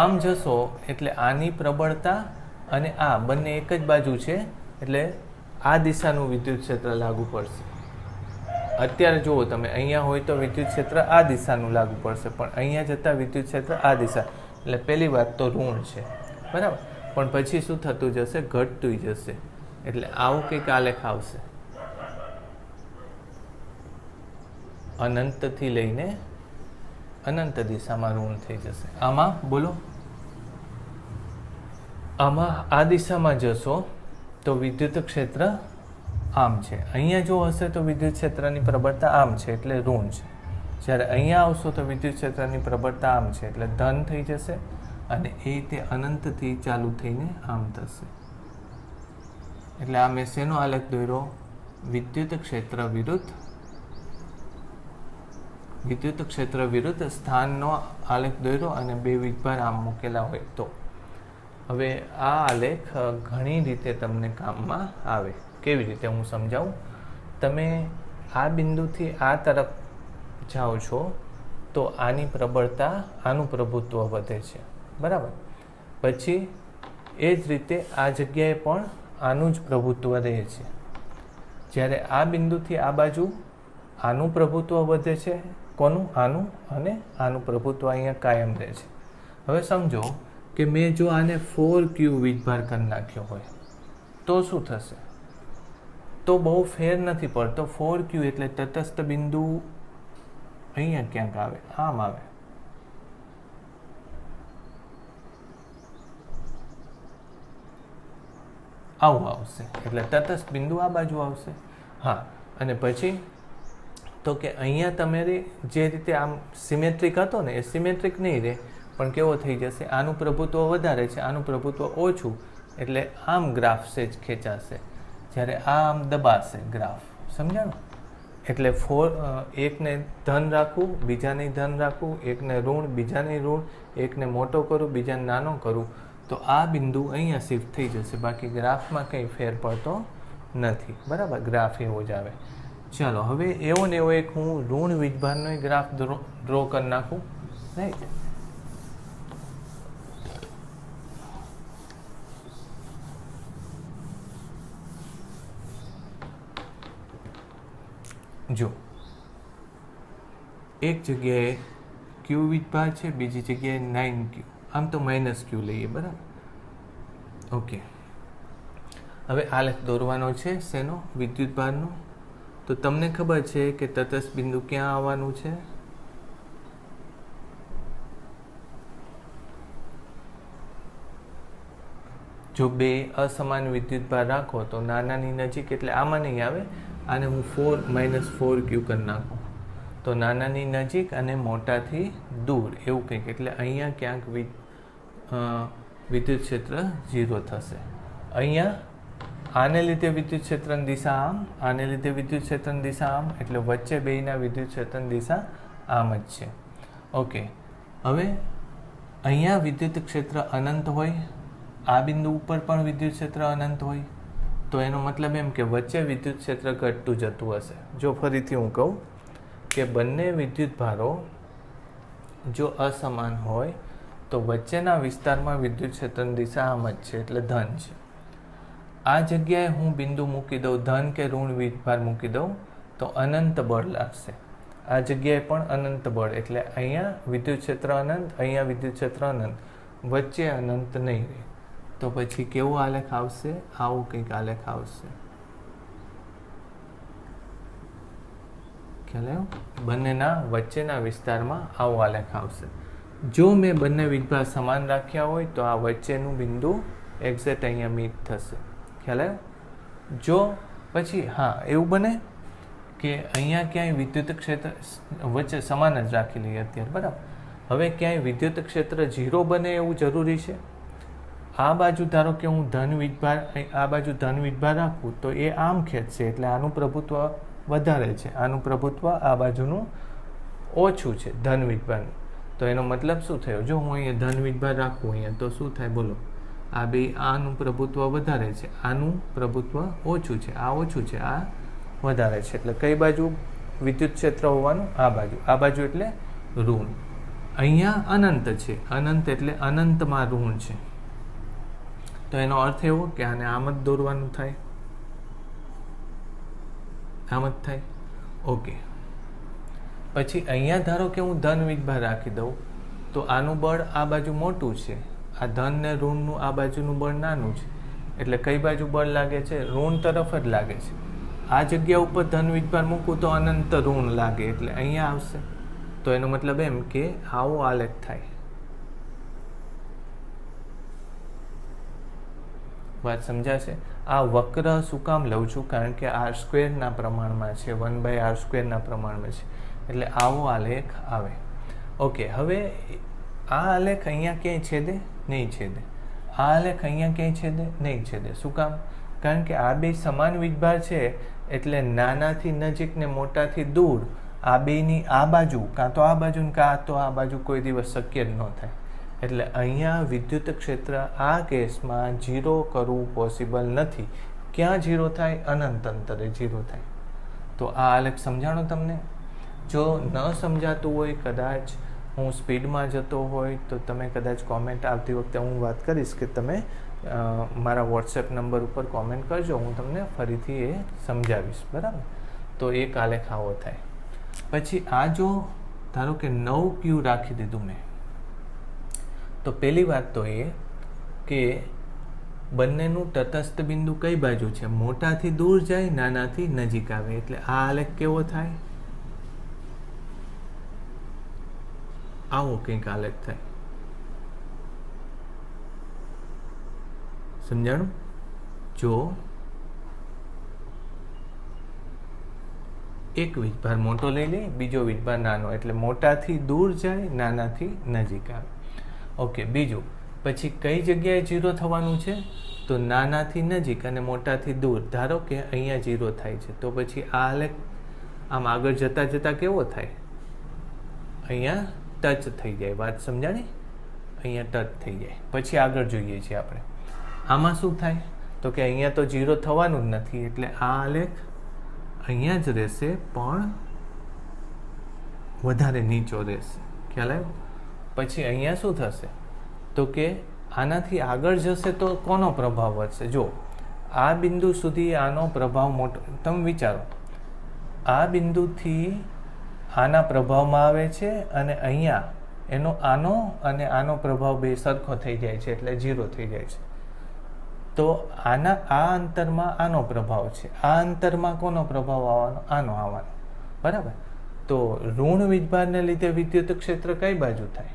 આમ જશો એટલે આની પ્રબળતા અને આ બંને એક જ બાજુ છે એટલે આ દિશાનું વિદ્યુત ક્ષેત્ર લાગુ પડશે. અત્યારે જુઓ તમે અહીંયા હોય તો વિદ્યુત ક્ષેત્ર આ દિશાનું લાગુ પડશે, પણ અહીંયા જતાં વિદ્યુત ક્ષેત્ર આ દિશા. એટલે પહેલી વાત તો ઋણ છે. બરાબર. પણ પછી શું થતું જશે? ઘટતું જશે. એટલે આવું કંઈક આલેખ આવશે. અનંતથી લઈને અનંત દિશામાં ઋણ થઈ જશે. આમાં બોલો, આમાં આ દિશામાં જશો તો વિદ્યુત ક્ષેત્ર આમ છે. અહીંયા જો હશે તો વિદ્યુત ક્ષેત્રની પ્રબળતા આમ છે એટલે ઋણ છે. જ્યારે અહીંયા આવશો તો વિદ્યુત ક્ષેત્રની પ્રબળતા આમ છે એટલે ધન થઈ જશે અને એ તે અનંતથી ચાલુ થઈને આમ થશે. એટલે આ મેં શેનો આલેખ દોર્યો? વિદ્યુત ક્ષેત્ર વિરુદ્ધ સ્થાનનો આલેખ દોર્યો અને બે વીજભાર આમ મૂકેલા હોય તો. હવે આ આલેખ ઘણી રીતે તમને કામમાં આવે. કેવી રીતે હું સમજાવું? તમે આ બિંદુથી આ તરફ જાઓ છો તો આની પ્રબળતા, આનું પ્રભુત્વ વધે છે. બરાબર. પછી એ જ રીતે આ જગ્યાએ પણ આનું જ પ્રભુત્વ રહે છે. જ્યારે આ બિંદુથી આ બાજુ આનું પ્રભુત્વ વધે છે, કોનું? આનું, અને આનું પ્રભુત્વ અહીંયા કાયમ રહે છે. હવે સમજો કે મેં જો આને 4q વીજભાર કરી નાખ્યો હોય તો શું થશે? તો બહુ ફેર નથી પડતો. 4q એટલે તટસ્થ બિંદુ અહીંયા ક્યાંક આવે, આમ આવે. આવું આવશે, એટલે તટસ્થ બિંદુ આ બાજુ આવશે. હા, અને પછી તો કે અહીંયા તમારે જે રીતે આમ સિમેટ્રિક હતો ને, એ સિમેટ્રિક નહીં રહે, પણ કેવો થઈ જશે? આનું પ્રભુત્વ વધારે છે, આનું પ્રભુત્વ ઓછું, એટલે આમ ગ્રાફ સેજ ખેંચાશે, જ્યારે આ આમ દબાશે ગ્રાફ. સમજાણું? એટલે એકને ધન રાખવું, બીજાને ધન રાખવું, એકને ઋણ, બીજાને ઋણ, એકને મોટો કરું, બીજાને નાનો કરું, તો આ બિંદુ અહીંયા શિફ્ટ થઈ જશે. બાકી ગ્રાફમાં કંઈ ફેર પડતો નથી. બરાબર? ગ્રાફ એવો જ આવે. ચાલો, હવે એવો ને એવો એક હું ઋણ વીજભારનો ગ્રાફ ડ્રો કરી નાખું. રાઈટ? જો એક જગ્યાએ ક્યુ વીજભાર છે, બીજી જગ્યાએ 9q. આમ તો -q લઈએ. બરાબર? ઓકે. હવે આલેખ દોરવાનો છે શેનો? વિદ્યુતભારનો. તો તમને ખબર છે કે તટસ્થ બિંદુ ક્યાં આવવાનું છે? જો બે અસમાન વિદ્યુતભાર રાખો તો નાનાની નજીક, એટલે આમાં નહીં આવે, આને હું -4q કરી નાખું તો નાનાની નજીક અને મોટાથી દૂર, એવું કંઈક. એટલે અહીંયા ક્યાંક વિદ્યુત ક્ષેત્ર 0 થશે. અહીંયા આને લીધે વિદ્યુત ક્ષેત્રની દિશા આમ, આને લીધે વિદ્યુત ક્ષેત્રની દિશા આમ, એટલે વચ્ચે બેયના વિદ્યુત ક્ષેત્રની દિશા આમ જ છે. ઓકે. હવે અહીંયા વિદ્યુત ક્ષેત્ર અનંત હોય, આ બિંદુ ઉપર પણ વિદ્યુત ક્ષેત્ર અનંત હોય, તો એનો મતલબ એમ કે વચ્ચે વિદ્યુત ક્ષેત્ર ઘટતું જતું હશે. જો ફરીથી હું કહું કે બંને વિદ્યુતભારો જો અસમાન હોય તો વચ્ચેના વિસ્તારમાં વિદ્યુત ક્ષેત્રની દિશા આમ જ છે, એટલે ધન છે. આ જગ્યાએ હું બિંદુ મૂકી દઉં, ધન કે ઋણ વીજભાર મૂકી દઉં, તો અનંત બળ લાગશે. આ જગ્યાએ પણ અનંત બળ, એટલે અહીંયા વિદ્યુત ક્ષેત્ર અનંત, અહીંયા વિદ્યુત ક્ષેત્ર અનંત, વચ્ચે અનંત નહીં રહે. તો પછી કેવો આલેખ આવશે? આવું કંઈક આલેખ આવશે. ખ્યાલ આવ્યો? બંનેના વચ્ચેના વિસ્તારમાં આવો આલેખ આવશે. જો મેં બંને વીજભાર સમાન રાખ્યા હોય તો આ વચ્ચેનું બિંદુ એક્ઝેક્ટ અહીંયા મીટ થશે. ખ્યાલ આવ્યો? જો પછી હા એવું બને કે અહીંયા ક્યાંય વિદ્યુત ક્ષેત્ર વચ્ચે સમાન જ રાખી લઈએ અત્યારે. બરાબર? હવે ક્યાંય વિદ્યુત ક્ષેત્ર 0 બને એવું જરૂરી છે? આ બાજુ ધારો કે હું ધન વીજભાર, આ બાજુ ધન વીજભાર રાખું તો એ આમ ખેંચશે, એટલે આનું પ્રભુત્વ વધારે છે, આનું પ્રભુત્વ આ બાજુનું ઓછું છે ધન વીજભારનું. તો એનો મતલબ શું થયો? જો હું અહીંયા ધન વીજભાર રાખું અહીંયા, તો શું થાય? બોલો. આ બે, આનું પ્રભુત્વ વધારે છે, આનું પ્રભુત્વ ઓછું છે, આ ઓછું છે, આ વધારે છે. એટલે કઈ બાજુ વિદ્યુત ક્ષેત્ર હોવાનું? આ બાજુ. આ બાજુ એટલે ઋણ. અહીંયા અનંત છે, અનંત એટલે અનંતમાં ઋણ છે. તો એનો અર્થ એવો કે આને આમ જ દોરવાનું થાય, આમ જ થાય. ઓકે. પછી અહીંયા ધારો કે હું ધન વીજભાર રાખી દઉં તો આનું બળ આ બાજુ મોટું છે, આ ધન ને ઋણનું આ બાજુનું બળ નાનું છે, એટલે કઈ બાજુ બળ લાગે છે? ઋણ તરફ જ લાગે છે. આ જગ્યા ઉપર ધન વીજભાર મૂકું તો અનંત ઋણ લાગે, એટલે અહીંયા આવશે. તો એનો મતલબ એમ કે આવો આલેખ થાય. વાત સમજાશે? આ વક્ર શું કામ લઉં છું? કારણ કે r² ના પ્રમાણમાં છે, 1/r² ના પ્રમાણમાં છે, એટલે આવો આલેખ આવે. ઓકે. હવે આ આલેખ અહીંયા ક્યાંય છેદે? નહીં છેદે. આ આલેખ અહીંયા ક્યાંય છેદે? નહીં છેદે. શું કામ? કારણ કે આ બે સમાન વીજભાર છે, એટલે નાનાથી નજીક ને મોટાથી દૂર, આ બેની આ બાજુ કાં તો આ બાજુ ને કાં તો આ બાજુ કોઈ દિવસ શક્ય જ ન થાય. એટલે અહીંયા વિદ્યુત ક્ષેત્ર આ કેસમાં 0 કરવું પોસિબલ નથી. ક્યાં 0 થાય? અનંત અંતરે 0 થાય. તો આ આલેખ સમજાણો તમને? જો ન સમજાતું હોય કદાચ હું સ્પીડમાં જતો હોય તો તમે કદાચ કોમેન્ટ આવતી વખતે હું વાત કરીશ કે તમે મારા વોટ્સએપ નંબર ઉપર કોમેન્ટ કરજો, હું તમને ફરીથી એ સમજાવીશ, બરાબર. તો એ આલેખ આવો થાય. પછી આ જો ધારો કે 9 ક્યુ રાખી દીધું મેં, તો પહેલી વાત તો એ કે બંનેનું તટસ્થ બિંદુ કઈ બાજુ છે, મોટાથી દૂર જાય, નાનાથી નજીક આવે, એટલે આ આલેખ કેવો થાય, આવો કંઈક આલેખ થાય. સમજાણું? જો એક વીજભાર મોટો લઈ લે, બીજો વીજભાર નાનો, એટલે મોટાથી દૂર જાય, નાનાથી નજીક આવે. ઓકે. બીજું, પછી કઈ જગ્યાએ 0 થવાનું છે, તો નાનાથી નજીક અને મોટાથી દૂર. ધારો કે અહીંયા 0 થાય છે, તો પછી આ આલેખ આમ આગળ જતાં જતાં કેવો થાય, અહીંયા ટચ થઈ જાય. વાત સમજાણી? અહીંયા ટચ થઈ જાય. પછી આગળ જોઈએ છીએ આપણે, આમાં શું થાય, તો કે અહીંયા તો 0 થવાનું જ નથી, એટલે આ આલેખ અહીંયા જ રહેશે, પણ વધારે નીચો રહેશે. ખ્યાલ આવ્યો? પછી અહીંયા શું થશે, તો કે આનાથી આગળ જશે તો કોનો પ્રભાવ વધશે. જો આ બિંદુ સુધી આનો પ્રભાવ મોટો, તમે વિચારો, આ બિંદુથી આના પ્રભાવમાં આવે છે, અને અહીંયા એનો આનો અને આનો પ્રભાવ બે સરખો થઈ જાય છે, એટલે 0 થઈ જાય છે. તો આ અંતરમાં આનો પ્રભાવ છે, આ અંતરમાં કોનો પ્રભાવ આવવાનો, આનો આવવાનો, બરાબર. તો ઋણ વીજભારને લીધે વિદ્યુત ક્ષેત્ર કઈ બાજુ થાય,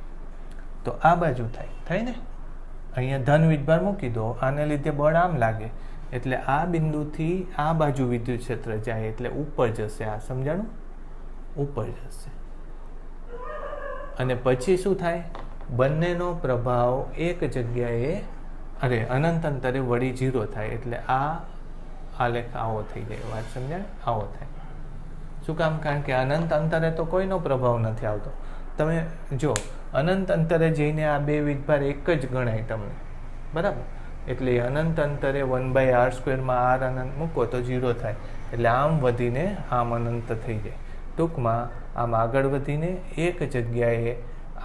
તો આ બાજુ થાય ને. અહીંયા ધન વીજભાર મૂકી દો, આને લીધે બળ આમ લાગે, એટલે આ બિંદુથી આ બાજુ વિદ્યુત ક્ષેત્ર જાય, એટલે ઉપર જશે. આ સમજાણું? ઉપર જશે. અને પછી શું થાય, બંનેનો પ્રભાવ એક જગ્યાએ અનંત અંતરે વળી 0 થાય, એટલે આ આલેખ આવો થઈ જાય. વાત સમજાય? આવો થાય. શું કામ? કારણ કે અનંત અંતરે તો કોઈનો પ્રભાવ નથી આવતો. તમે જો અનંત અંતરે જઈને આ બે વીજભાર એક જ ગણાય તમને, બરાબર. એટલે અનંત અંતરે 1/r² માં r અનંત મૂકો તો 0 થાય, એટલે આમ વધીને આમ અનંત થઈ જાય. ટૂંકમાં આમ આગળ વધીને એક જગ્યાએ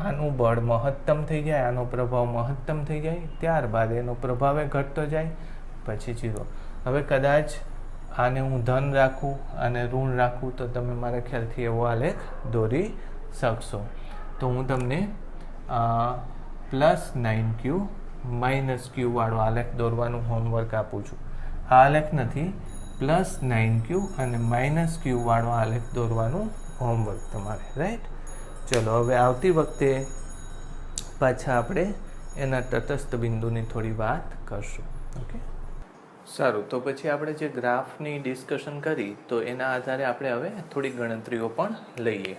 આનું બળ મહત્તમ થઈ જાય, આનો પ્રભાવ મહત્તમ થઈ જાય, ત્યારબાદ એનો પ્રભાવ ઘટતો જાય, પછી 0. હવે કદાચ આને હું ધન રાખું અને ઋણ રાખું તો તમે મારા ખ્યાલથી એવો આલેખ દોરી શકશો. તો હું તમને +9q -q વાળો આલેખ દોરવાનું હોમવર્ક આપું છું. આ આલેખ નથી, +9q અને -q વાળો આલેખ દોરવાનું હોમવર્ક તમારે, રાઈટ? ચલો, હવે આવતી વખતે પાછા આપણે એના તટસ્થ બિંદુની થોડી વાત કરશું. ઓકે, સારું. તો પછી આપણે જે ગ્રાફની ડિસ્કશન કરી, તો એના આધારે આપણે હવે થોડી ગણતરીઓ પણ લઈએ.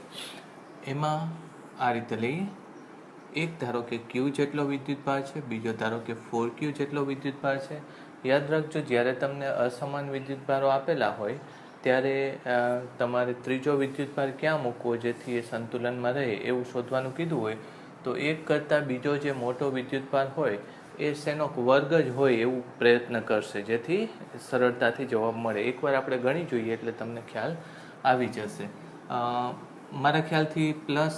એમાં આ રીતે લઈએ. એક ધારો કે Q જેટલો વિદ્યુતભાર છે, બીજો ધારો કે 4Q જેટલો વિદ્યુતભાર છે. યાદ રાખજો, જ્યારે તમને અસમાન વિદ્યુતભારો આપેલા હોય ત્યારે તમારે ત્રીજો વિદ્યુતભાર ક્યાં મૂકવો જેથી એ સંતુલનમાં રહે એવું શોધવાનું કીધું હોય, તો એક કરતાં બીજો જે મોટો વિદ્યુતભાર હોય એ શેનો વર્ગ જ હોય એવું પ્રયત્ન કરશે, જેથી સરળતાથી જવાબ મળે. એકવાર આપણે ગણી જોઈએ એટલે તમને ખ્યાલ આવી જશે. મારા ખ્યાલથી પ્લસ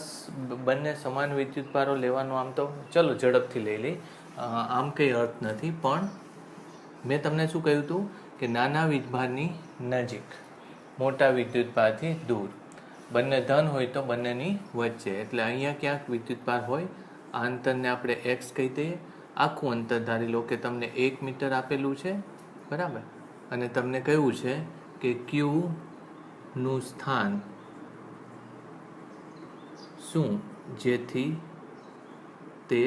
બંને સમાન વિદ્યુતભારો લેવાનો આમ તો ચલો ઝડપથી લઈ લઈ, આમ કંઈ અર્થ નથી. પણ મેં તમને શું કહ્યું હતું કે નાના વીજભારની નજીક, મોટા વિદ્યુતભારથી દૂર, બંને ધન હોય તો બંનેની વચ્ચે. એટલે અહીંયા ક્યાંક વિદ્યુતભાર હોય, આ અંતરને આપણે x કહી દઈએ. આખું અંતર ધારી લો કે તમને 1 મીટર આપેલું છે, બરાબર. અને તમને કહ્યું છે કે Q નું સ્થાન શું, જેથી તે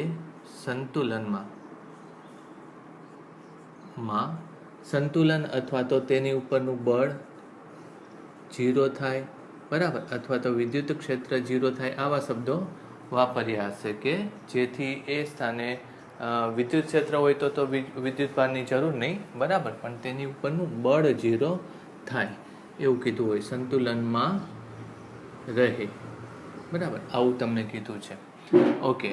સંતુલન અથવા તો તેની ઉપરનું બળ 0 થાય, બરાબર, અથવા તો વિદ્યુત ક્ષેત્ર 0 થાય, આવા શબ્દો વાપર્યા હશે કે જેથી એ સ્થાને વિદ્યુત ક્ષેત્ર હોય તો વિદ્યુતભારની જરૂર નહીં, બરાબર, પણ તેની ઉપરનું બળ 0 થાય એવું કીધું હોય, સંતુલનમાં રહે, બરાબર, આવું તમને કીધું છે. ઓકે,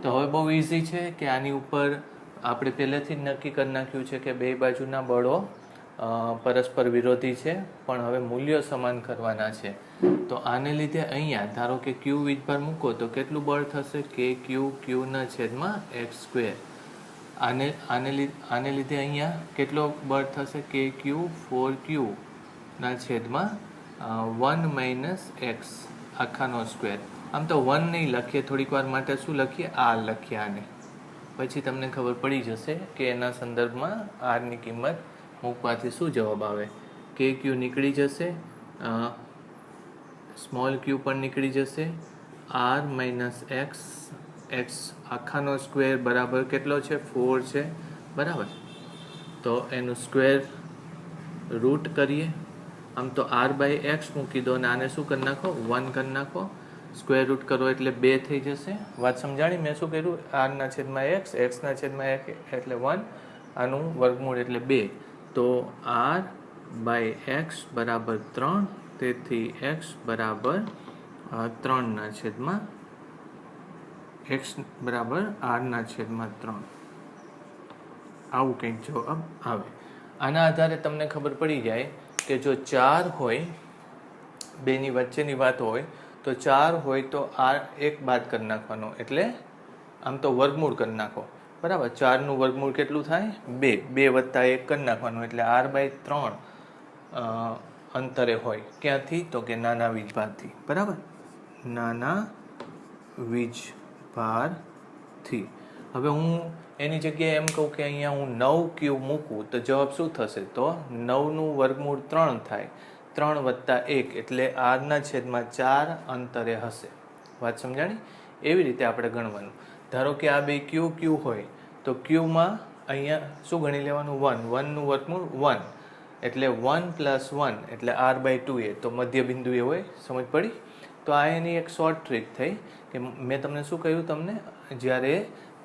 તો હવે બહુ ઇઝી છે કે આની ઉપર આપણે પહેલેથી જ નક્કી કરી નાખ્યું છે કે બે બાજુના બળો પરસ્પર વિરોધી છે, પણ હવે મૂલ્યો સમાન કરવાના છે. તો આને લીધે અહીંયા ધારો કે ક્યુ વીજભાર મૂકો તો કેટલું બળ થશે? કે ક્યુના છેદમાં એક્સ સ્ક્વેર. આને લીધે અહીંયા કેટલો બળ થશે? કે ક્યુ 4Qના છેદમાં 1 માઇનસ એક્સ આખાનો સ્ક્વેર. આમ તો 1 નહીં લખીએ, થોડીક વાર માટે શું લખીએ? આર લખીએ આને. પછી તમને ખબર પડી જશે કે એના સંદર્ભમાં આરની કિંમત મૂકવાથી શું જવાબ આવે. કે ક્યુ નીકળી જશે, સ્મોલ ક્યુ પણ નીકળી જશે. આર માઇનસ એક્સ આખાનો સ્ક્વેર બરાબર કેટલો છે? 4 છે, બરાબર. તો એનું સ્ક્વેર રૂટ કરીએ. આમ તો આર બાય એક્સ મૂકી દો અને આને શું કરી નાખો? 1 કરી નાખો. સ્ક્વેર રૂટ કરો એટલે 2 થઈ જશે. વાત સમજાણી? મેં શું કર્યું? આરના છેદમાં એક્સ, એક્સના છેદમાં એટલે 1, આનું વર્ગમૂળ એટલે 2. તો આર બાય એક્સ બરાબર 3, તેથી એક્સ બરાબર 3ના છેદમાં એક્સ બરાબર આરના છેદમાં 3. આવું કંઈક જવાબ આવે. આના આધારે તમને ખબર પડી જાય કે જો 4 હોય, બેની વચ્ચેની વાત હોય, તો 4 હોય તો આ 1 બાદ કરી નાખવાનો, એટલે આમ તો વર્ગમૂળ કરી નાખો, બરાબર. 4નું વર્ગમૂળ કેટલું થાય? 2. 2 વત્તા 1 કરી નાખવાનું, એટલે આર બાય 3 અંતરે હોય. ક્યાંથી? તો કે નાના વીજભારથી, બરાબર. નાના વીજભારથી. હવે હું એની જગ્યાએ એમ કહું કે અહીંયા હું 9 ક્યુ મૂકું તો જવાબ શું થશે? તો 9નું વર્ગમૂળ 3 થાય. 3 વત્તા 1 એટલે આરના છેદમાં 4 અંતરે હશે. વાત સમજાણી? એવી રીતે આપણે ગણવાનું. ધારો કે આ બે ક્યુ હોય તો ક્યુમાં અહીંયા શું ગણી લેવાનું? 1. 1નું વર્ગમૂળ 1 એટલે 1 + 1 એટલે આર બાય 2a. તો મધ્ય બિંદુ એ હોય. સમજ પડી? તો આ એની એક શોર્ટ ટ્રીક થઈ કે મેં તમને શું કહ્યું? તમને જ્યારે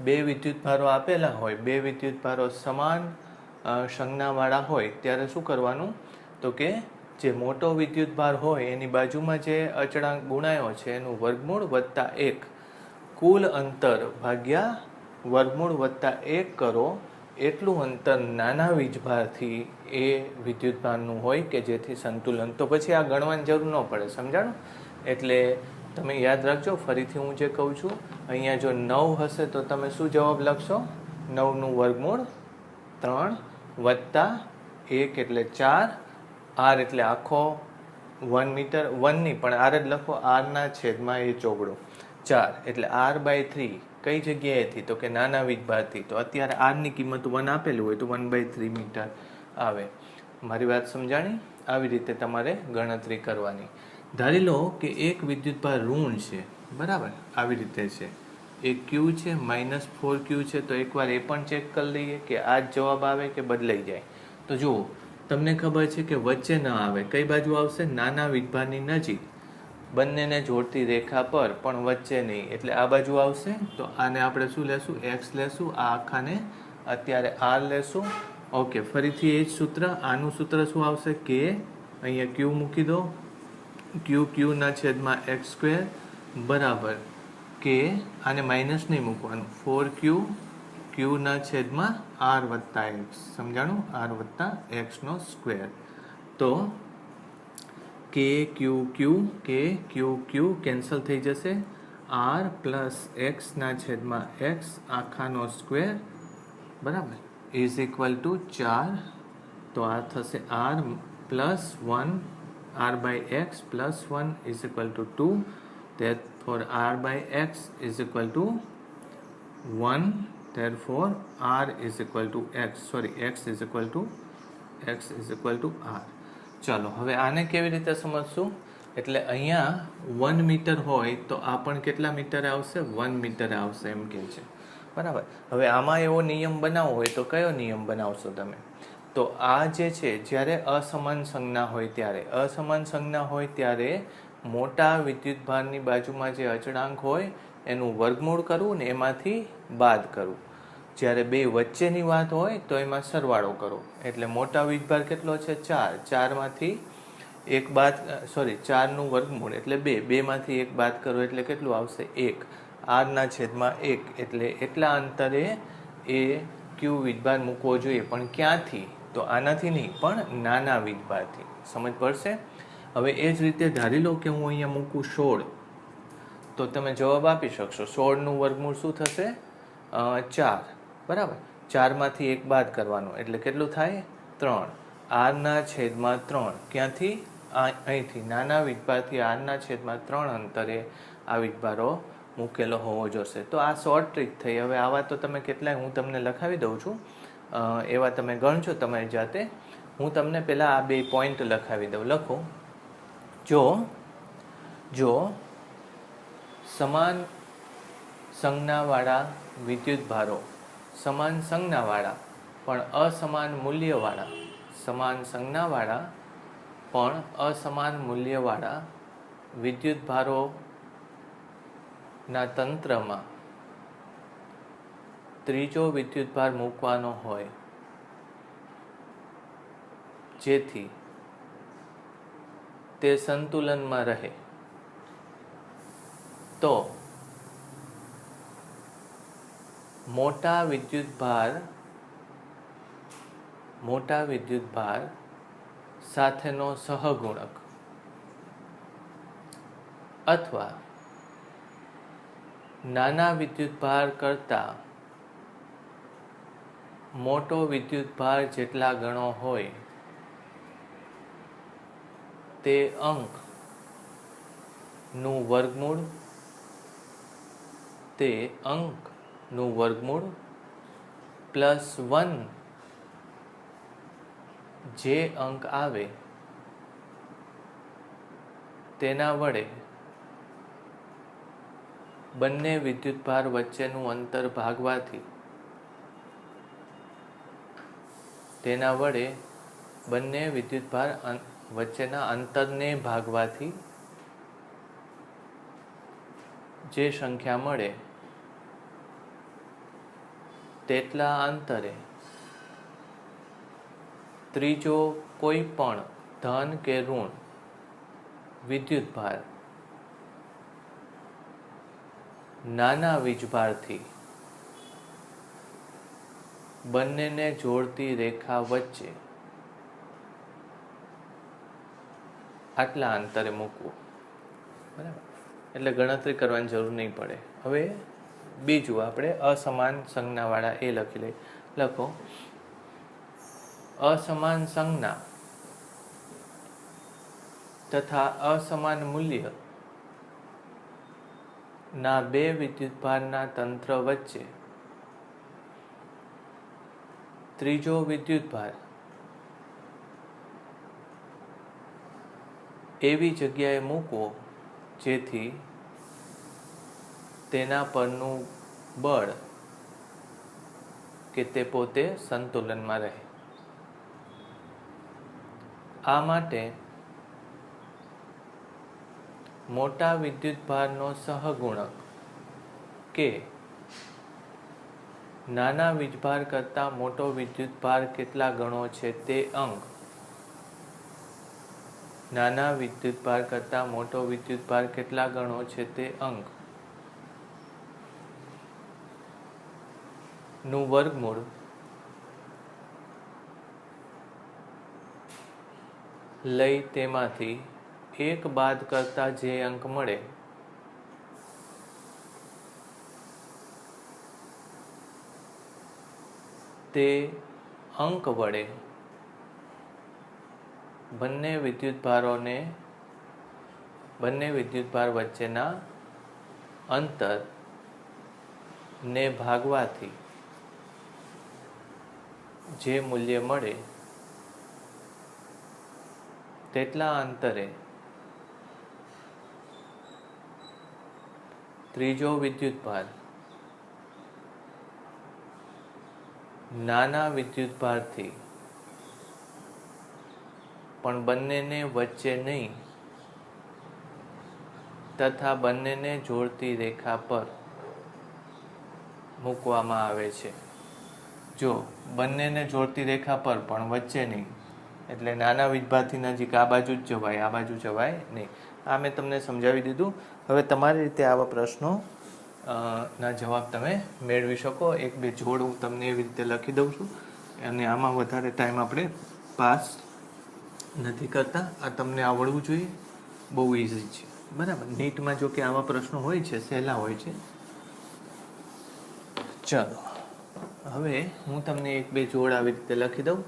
બે વિદ્યુતભારો આપેલા હોય, બે વિદ્યુતભારો સમાન સંજ્ઞાવાળા હોય, ત્યારે શું કરવાનું? તો કે જે મોટો વિદ્યુતભાર હોય એની બાજુમાં જે અચળાંક ગુણાયો છે એનું વર્ગમૂળ વત્તા 1, કુલ અંતર ભાગ્યા વર્ગમૂળ વત્તા 1 કરો. એટલું અંતર નાના વીજભારથી એ વિદ્યુતભારનું હોય કે જેથી સંતુલન. તો પછી આ ગણવાની જરૂર ન પડે. સમજાણું? એટલે તમે યાદ રાખજો. ફરીથી હું જે કહું છું, અહીંયા જો 9 હશે તો તમે શું જવાબ લખશો? 9નું વર્ગમૂળ 3 વત્તા 1 એટલે 4. આર એટલે આખો 1 મીટર, 1 નહીં પણ આર જ લખો. આરના છેદમાં એ ચોગડો 4 એટલે આર બાય 3. કઈ જગ્યાએથી? તો કે નાના વીજભારથી. તો અત્યારે આરની કિંમત 1 આપેલું હોય તો 1/3 મીટર આવે. મારી વાત સમજાણી? આવી રીતે તમારે ગણતરી કરવાની. ધારી લો કે એક વિદ્યુતભાર ઋણ છે, બરાબર. આવી રીતે છે. એક ક્યુ છે, -4Q છે. તો એકવાર એ પણ ચેક કરી લઈએ કે આ જ જવાબ આવે કે બદલાઈ જાય. તો જુઓ, તમને ખબર છે કે વચ્ચે ન આવે. કઈ બાજુ આવશે? નાના વીજભારની નજીક, બંનેને જોડતી રેખા પર, પણ વચ્ચે નહીં. એટલે આ બાજુ આવશે. તો આને આપણે શું લેશું? એક્સ લેશું. આ આખાને અત્યારે આર લેશું. ઓકે, ફરીથી એ જ સૂત્ર. આનું સૂત્ર શું આવશે? કે અહીંયા ક્યુ મૂકી દો. ક્યુના છેદમાં એક્સ સ્ક્વેર બરાબર કે આને માઇનસ નહીં મૂકવાનું. 4Qના છેદમાં આર વત્તા એક્સ. સમજાણું? આર વત્તા એક્સનો સ્ક્વેર. તો કે ક્યુ કેન્સલ થઈ જશે. આર પ્લસ એક્સના છેદમાં એક્સ આખાનો સ્ક્વેર, બરાબર, ઇઝ ઇક્વલ ટુ 4. તો આ થશે r plus 1, r by x plus 1 is equal to 2. therefore r by x is equal to 1. therefore r is equal to x. x is equal to r. ચાલો હવે આને કેવી રીતે સમજશું? એટલે અહીંયા 1 મીટર હોય તો આ પણ કેટલા મીટરે આવશે? 1 મીટરે આવશે એમ કહે છે, બરાબર. હવે આમાં એવો નિયમ બનાવવો હોય તો કયો નિયમ બનાવશો તમે? તો આ જે છે, જ્યારે અસમાન સંજ્ઞા હોય ત્યારે મોટા વિદ્યુતભારની બાજુમાં જે અચળાંક હોય એનું વર્ગમૂળ કરવું ને એમાંથી બાદ કરવું. જ્યારે બે વચ્ચેની વાત હોય તો એમાં સરવાળો કરો. એટલે મોટા વીજભાર કેટલો છે? 4. 4માંથી 1 બાદ 4નું વર્ગમૂળ એટલે 2. 2માંથી 1 બાદ કરો એટલે કેટલું આવશે? 1. આરના છેદમાં 1 એટલે એટલા અંતરે એ ક્યુ વીજભાર મૂકવો જોઈએ. પણ ક્યાંથી? તો આનાથી નહીં પણ નાના વીજભારથી. સમજ પડશે? હવે એ જ રીતે ધારી લો કે હું અહીંયા મૂકું 16, તો તમે જવાબ આપી શકશો. 16નું વર્ગમૂળ શું થશે? 4. બરાબર. 4માંથી 1 બાદ કરવાનો એટલે કેટલું થાય? 3. r/3. ક્યાંથી? અહીંથી નાના વીજભારથી r/3 અંતરે આ વીજભારો મૂકેલો હોવો જોશે. તો આ શોર્ટ ટ્રીક થઈ. હવે આવા તો તમે કેટલાય હું તમને લખાવી દઉં છું, એવા તમે ગણજો તમારી જાતે. હું તમને પહેલાં આ 2 પોઈન્ટ લખાવી દઉં. લખો. જો સમાન સંજ્ઞાવાળા વિદ્યુતભારો સમાન સંજ્ઞાવાળા પણ અસમાન મૂલ્યવાળા સમાન સંજ્ઞાવાળા પણ અસમાન મૂલ્યવાળા વિદ્યુતભારોના તંત્રમાં ત્રીજો વિદ્યુતભાર મૂકવાનો હોય જેથી તે સંતુલનમાં રહે, તો મોટા વિદ્યુતભાર સાથેનો સહગુણક અથવા નાના વિદ્યુતભાર કરતાં મોટો વિદ્યુતભાર જેટલા ગણો હોય તે અંકનું વર્ગમૂળ +1 જે અંક આવે તેના વડે બંને વિદ્યુતભાર વચ્ચેનું અંતર ભાગવાથી વચ્ચેના અંતરને ભાગવાથી જે સંખ્યા મળે તેટલા અંતરે ત્રીજો કોઈ પણ ધન કે ઋણ વિદ્યુતભાર નાના વીજભારથી બંનેને જોડતી રેખા વચ્ચે આટલા અંતરે મૂકવું. બરાબર. એટલે ગણતરી કરવાની જરૂર નહીં પડે. હવે બીજું આપણે અસમાન સંજ્ઞાવાળા એ લખી લઈએ. લખો. અસમાન સંજ્ઞા તથા અસમાન મૂલ્ય ના 2 વિદ્યુતભારના તંત્ર વચ્ચે ત્રીજો વિદ્યુતભાર એવી જગ્યાએ મૂકવો જેથી તેના પરનું બળ કે તે પોતે સંતુલનમાં રહે. આ માટે મોટા વિદ્યુતભારનો સહગુણક કે નાના વીજભાર કરતાં મોટો વિદ્યુતભાર કેટલા ગણો છે તે અંક નાના વિદ્યુતભાર કરતાં મોટો વિદ્યુતભાર કેટલા ગણો છે તે અંક નું વર્ગમૂળ લઈ તેમાંથી 1 બાદ કરતા જે અંક મળે તે અંક વડે બંને વિદ્યુતભાર વચ્ચેના અંતરને ભાગવાથી જે મૂલ્ય મળે તેટલા અંતરે ત્રીજો વિદ્યુતભાર નાના વિદ્યુતભારથી પણ બંનેને વચ્ચે નહીં તથા બંનેને જોડતી રેખા પર મૂકવામાં આવે છે. જો બંનેને જોડતી રેખા પર પણ વચ્ચે નહીં એટલે નાના વીજભારથી નજીક આ બાજુ જ જવાય, આ બાજુ જવાય નહીં. આ મેં તમને સમજાવી દીધું. હવે તમારી રીતે આવા પ્રશ્નો ના જવાબ તમે મેળવી શકો. 1-2 જોડ હું તમને એવી રીતે લખી દઉં છું. અને આમાં વધારે ટાઈમ આપણે પાસ નથી કરતા. આ તમને આવડવું જોઈએ, બહુ ઇઝી છે. બરાબર. નીટમાં જો કે આવા પ્રશ્નો હોય છે, સહેલા હોય છે. ચાલો હવે હું તમને એક બે જોડ આવી રીતે લખી દઉં.